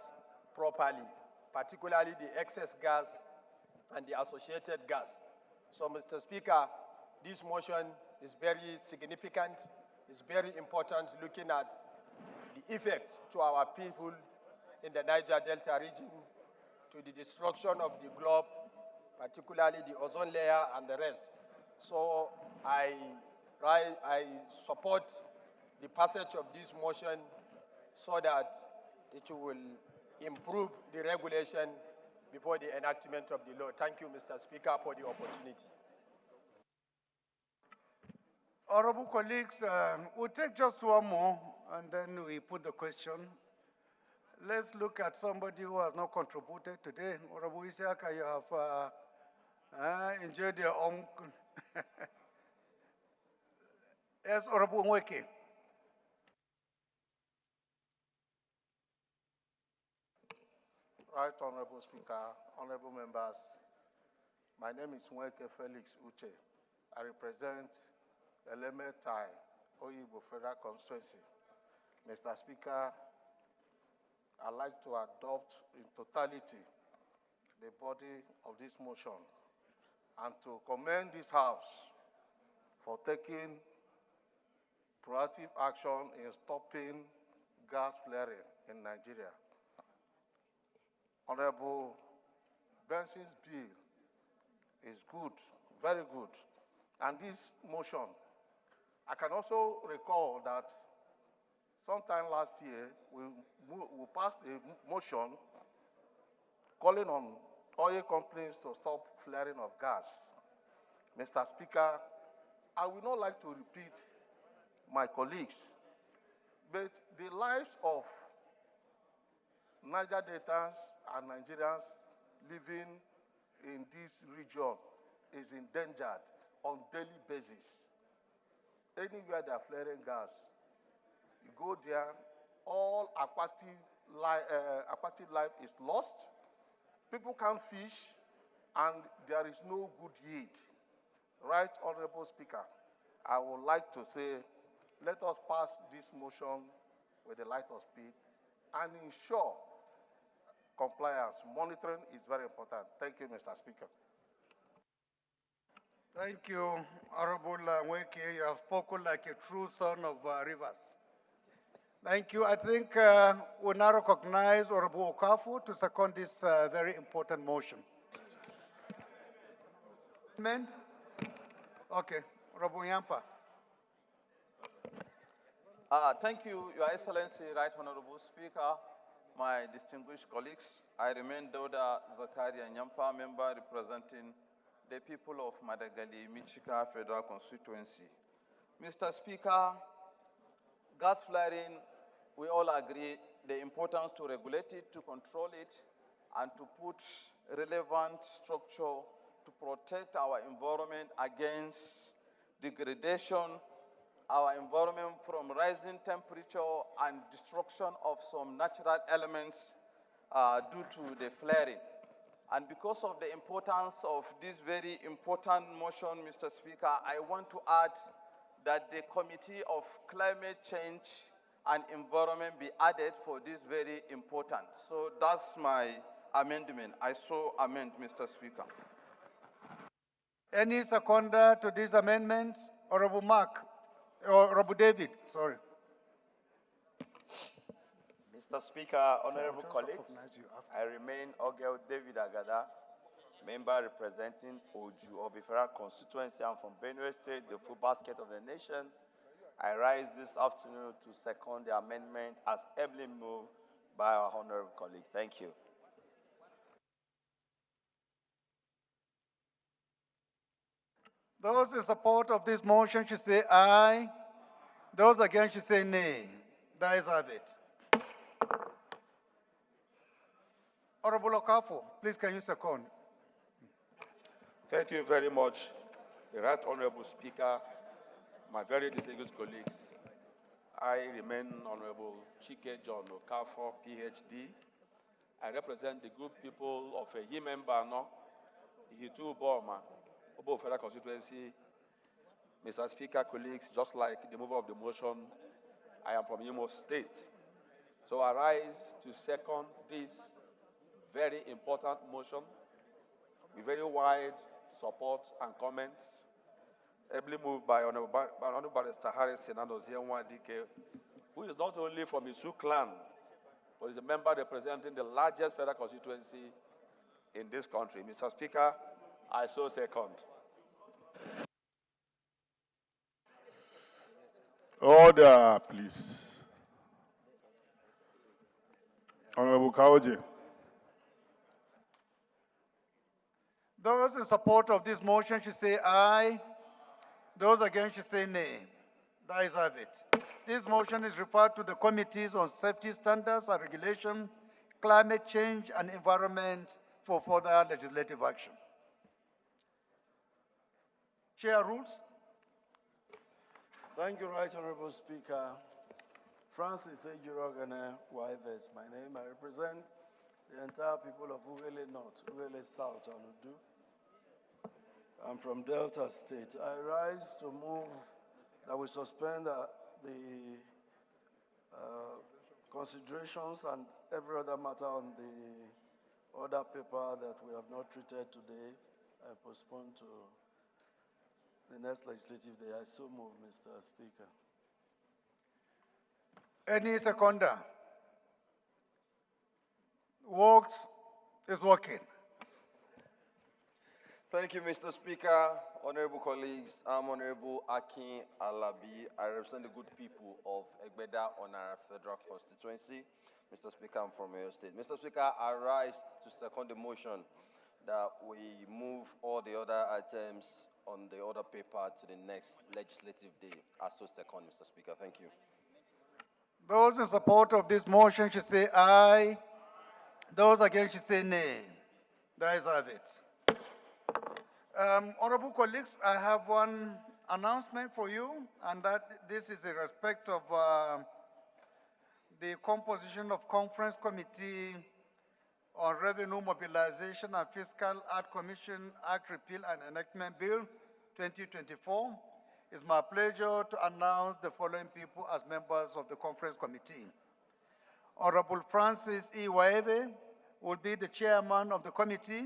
S15: properly, particularly the excess gas and the associated gas. So, Mr. Speaker, this motion is very significant. It's very important looking at the effect to our people in the Niger Delta region, to the destruction of the globe, particularly the ozone layer and the rest. So I support the passage of this motion so that it will improve the regulation before the enactment of the law. Thank you, Mr. Speaker, for the opportunity.
S1: Honorable colleagues, we'll take just one more and then we put the question. Let's look at somebody who has not contributed today. Honorable Isiaka, you have enjoyed your own. Yes, Honorable Nweke.
S8: Right, Honorable Speaker, honorable members, my name is Nweke Felix Uche. I represent Elementai Oyibo Federal Constituency. Mr. Speaker, I'd like to adopt in totality the body of this motion and to commend this House for taking proactive action in stopping gas flaring in Nigeria. Honorable Benson's bill is good, very good. And this motion, I can also recall that sometime last year, we passed a motion calling on oil companies to stop flaring of gas. Mr. Speaker, I would not like to repeat my colleagues, but the lives of Niger Deltans and Nigerians living in this region is endangered on daily basis. Anywhere they are flaring gas, you go there, all aquatic life is lost. People can't fish, and there is no good yield. Right, Honorable Speaker, I would like to say, let us pass this motion with the light of speed and ensure compliance. Monitoring is very important. Thank you, Mr. Speaker.
S1: Thank you, Honorable Nweke. You have spoken like a true son of rivers. Thank you. I think we now recognize Honorable Okafu to second this very important motion. Amendment? Okay, Honorable Yampa.
S9: Thank you, Your Excellency, Right Honorable Speaker, my distinguished colleagues. I remain Dauda Zakaria Nyampa, member representing the people of Madagali, Michika Federal Constituency. Mr. Speaker, gas flaring, we all agree the importance to regulate it, to control it, and to put relevant structure to protect our environment against degradation our environment from rising temperature and destruction of some natural elements due to the flaring. And because of the importance of this very important motion, Mr. Speaker, I want to add that the Committee of Climate Change and Environment be added for this very important. So that's my amendment. I so amend, Mr. Speaker.
S1: Any seconder to this amendment? Honorable Honorable David, sorry.
S7: Mr. Speaker, honorable colleagues, I remain Ogel David Agada, member representing Oju of the federal constituency. I'm from Benue State, the full basket of the nation. I rise this afternoon to second the amendment as ably moved by our honorable colleagues. Thank you.
S1: Those in support of this motion should say aye. Those against should say nay. The ayes have it. Honorable Okafo, please can you second?
S17: Thank you very much, the Right Honorable Speaker, my very distinguished colleagues. I remain Honorable Chike John Okafo, PhD. I represent the good people of a Yimembano, the Hitu Boma, Obo Federal Constituency. Mr. Speaker, colleagues, just like the mover of the motion, I am from Imo State. So I rise to second this very important motion with very wide support and comments, ably moved by Honorable Barrister Harris Senado Zienwa-Dike, who is not only from Isu clan, but is a member representing the largest federal constituency in this country. Mr. Speaker, I so second.
S2: Order, please. Honorable Kaoje.
S1: Those in support of this motion should say aye. Those against should say nay. The ayes have it. This motion is referred to the Committees on Safety Standards and Regulation, Climate Change and Environment for further legislative action. Chair rules.
S4: Thank you, Right Honorable Speaker. Francis Ejirogane Waives, my name. I represent the entire people of Ugele North, Ugele South, and Udu. I'm from Delta State. I rise to move that we suspend the considerations and every other matter on the order paper that we have not treated today and postpone to the next legislative day. I so move, Mr. Speaker.
S1: Any seconder? Works is working.
S18: Thank you, Mr. Speaker. Honorable colleagues, I'm Honorable Akin Alabi. I represent the good people of Egbeda on our federal constituency. Mr. Speaker, I'm from your state. Mr. Speaker, I rise to second the motion that we move all the other items on the order paper to the next legislative day. I so second, Mr. Speaker. Thank you.
S1: Those in support of this motion should say aye. Those against should say nay. The ayes have it. Honorable colleagues, I have one announcement for you, and that this is in respect of the composition of Conference Committee on Revenue Mobilization and Fiscal Act Commission Act Repeal and Enactment Bill 2024. It's my pleasure to announce the following people as members of the Conference Committee. Honorable Francis E. Waebe will be the chairman of the committee.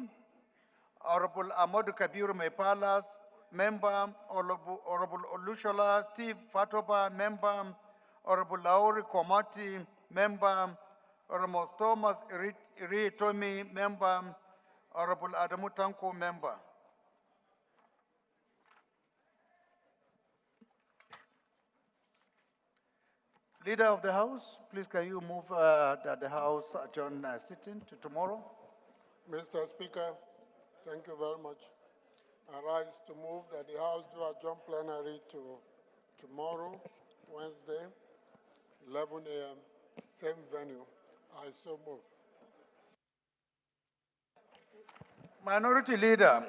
S1: Honorable Amadou Kabiru Mepalas, member. Honorable Olushola Steve Fatoba, member. Honorable Lauri Komati, member. Honorable Thomas Irietomi, member. Honorable Adamu Tanko, member. Leader of the House, please can you move that the House adjourn sitting to tomorrow?
S19: Mr. Speaker, thank you very much. I rise to move that the House do adjourn plenary to tomorrow, Wednesday, 11 a.m., same venue. I so move.
S1: Minority Leader,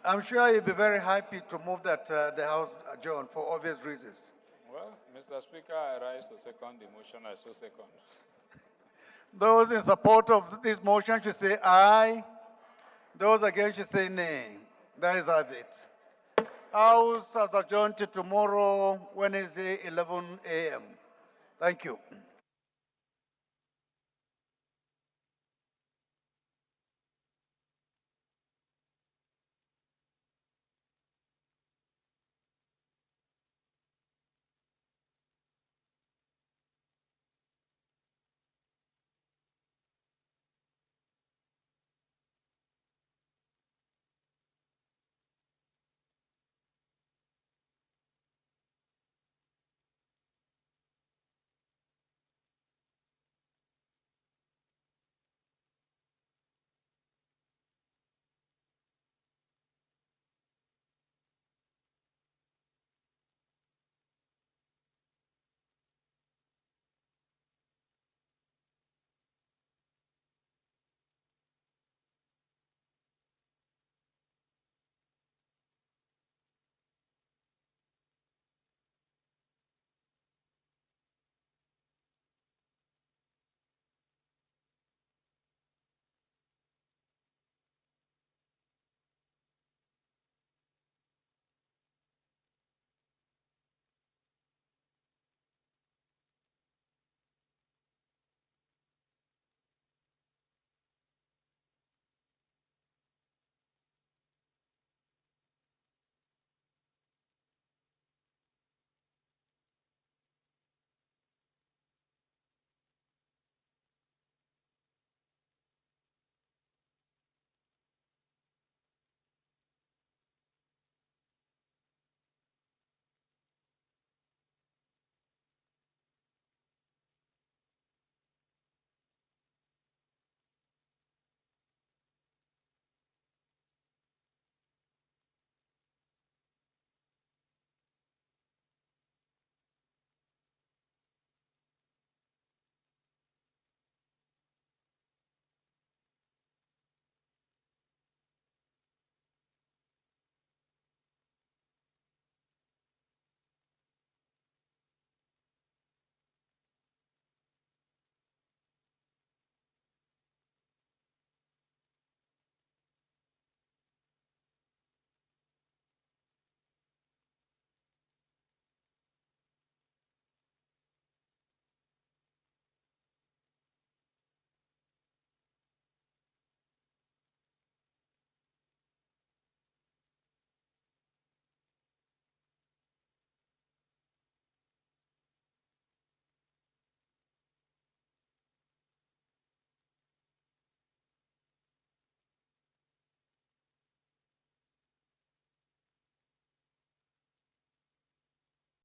S1: I'm sure you'll be very happy to move that the House adjourn for obvious reasons.
S3: Well, Mr. Speaker, I rise to second the motion. I so second.
S1: Those in support of this motion should say aye. Those against should say nay. That is have it. House has adjourned to tomorrow, Wednesday, 11 a.m. Thank you.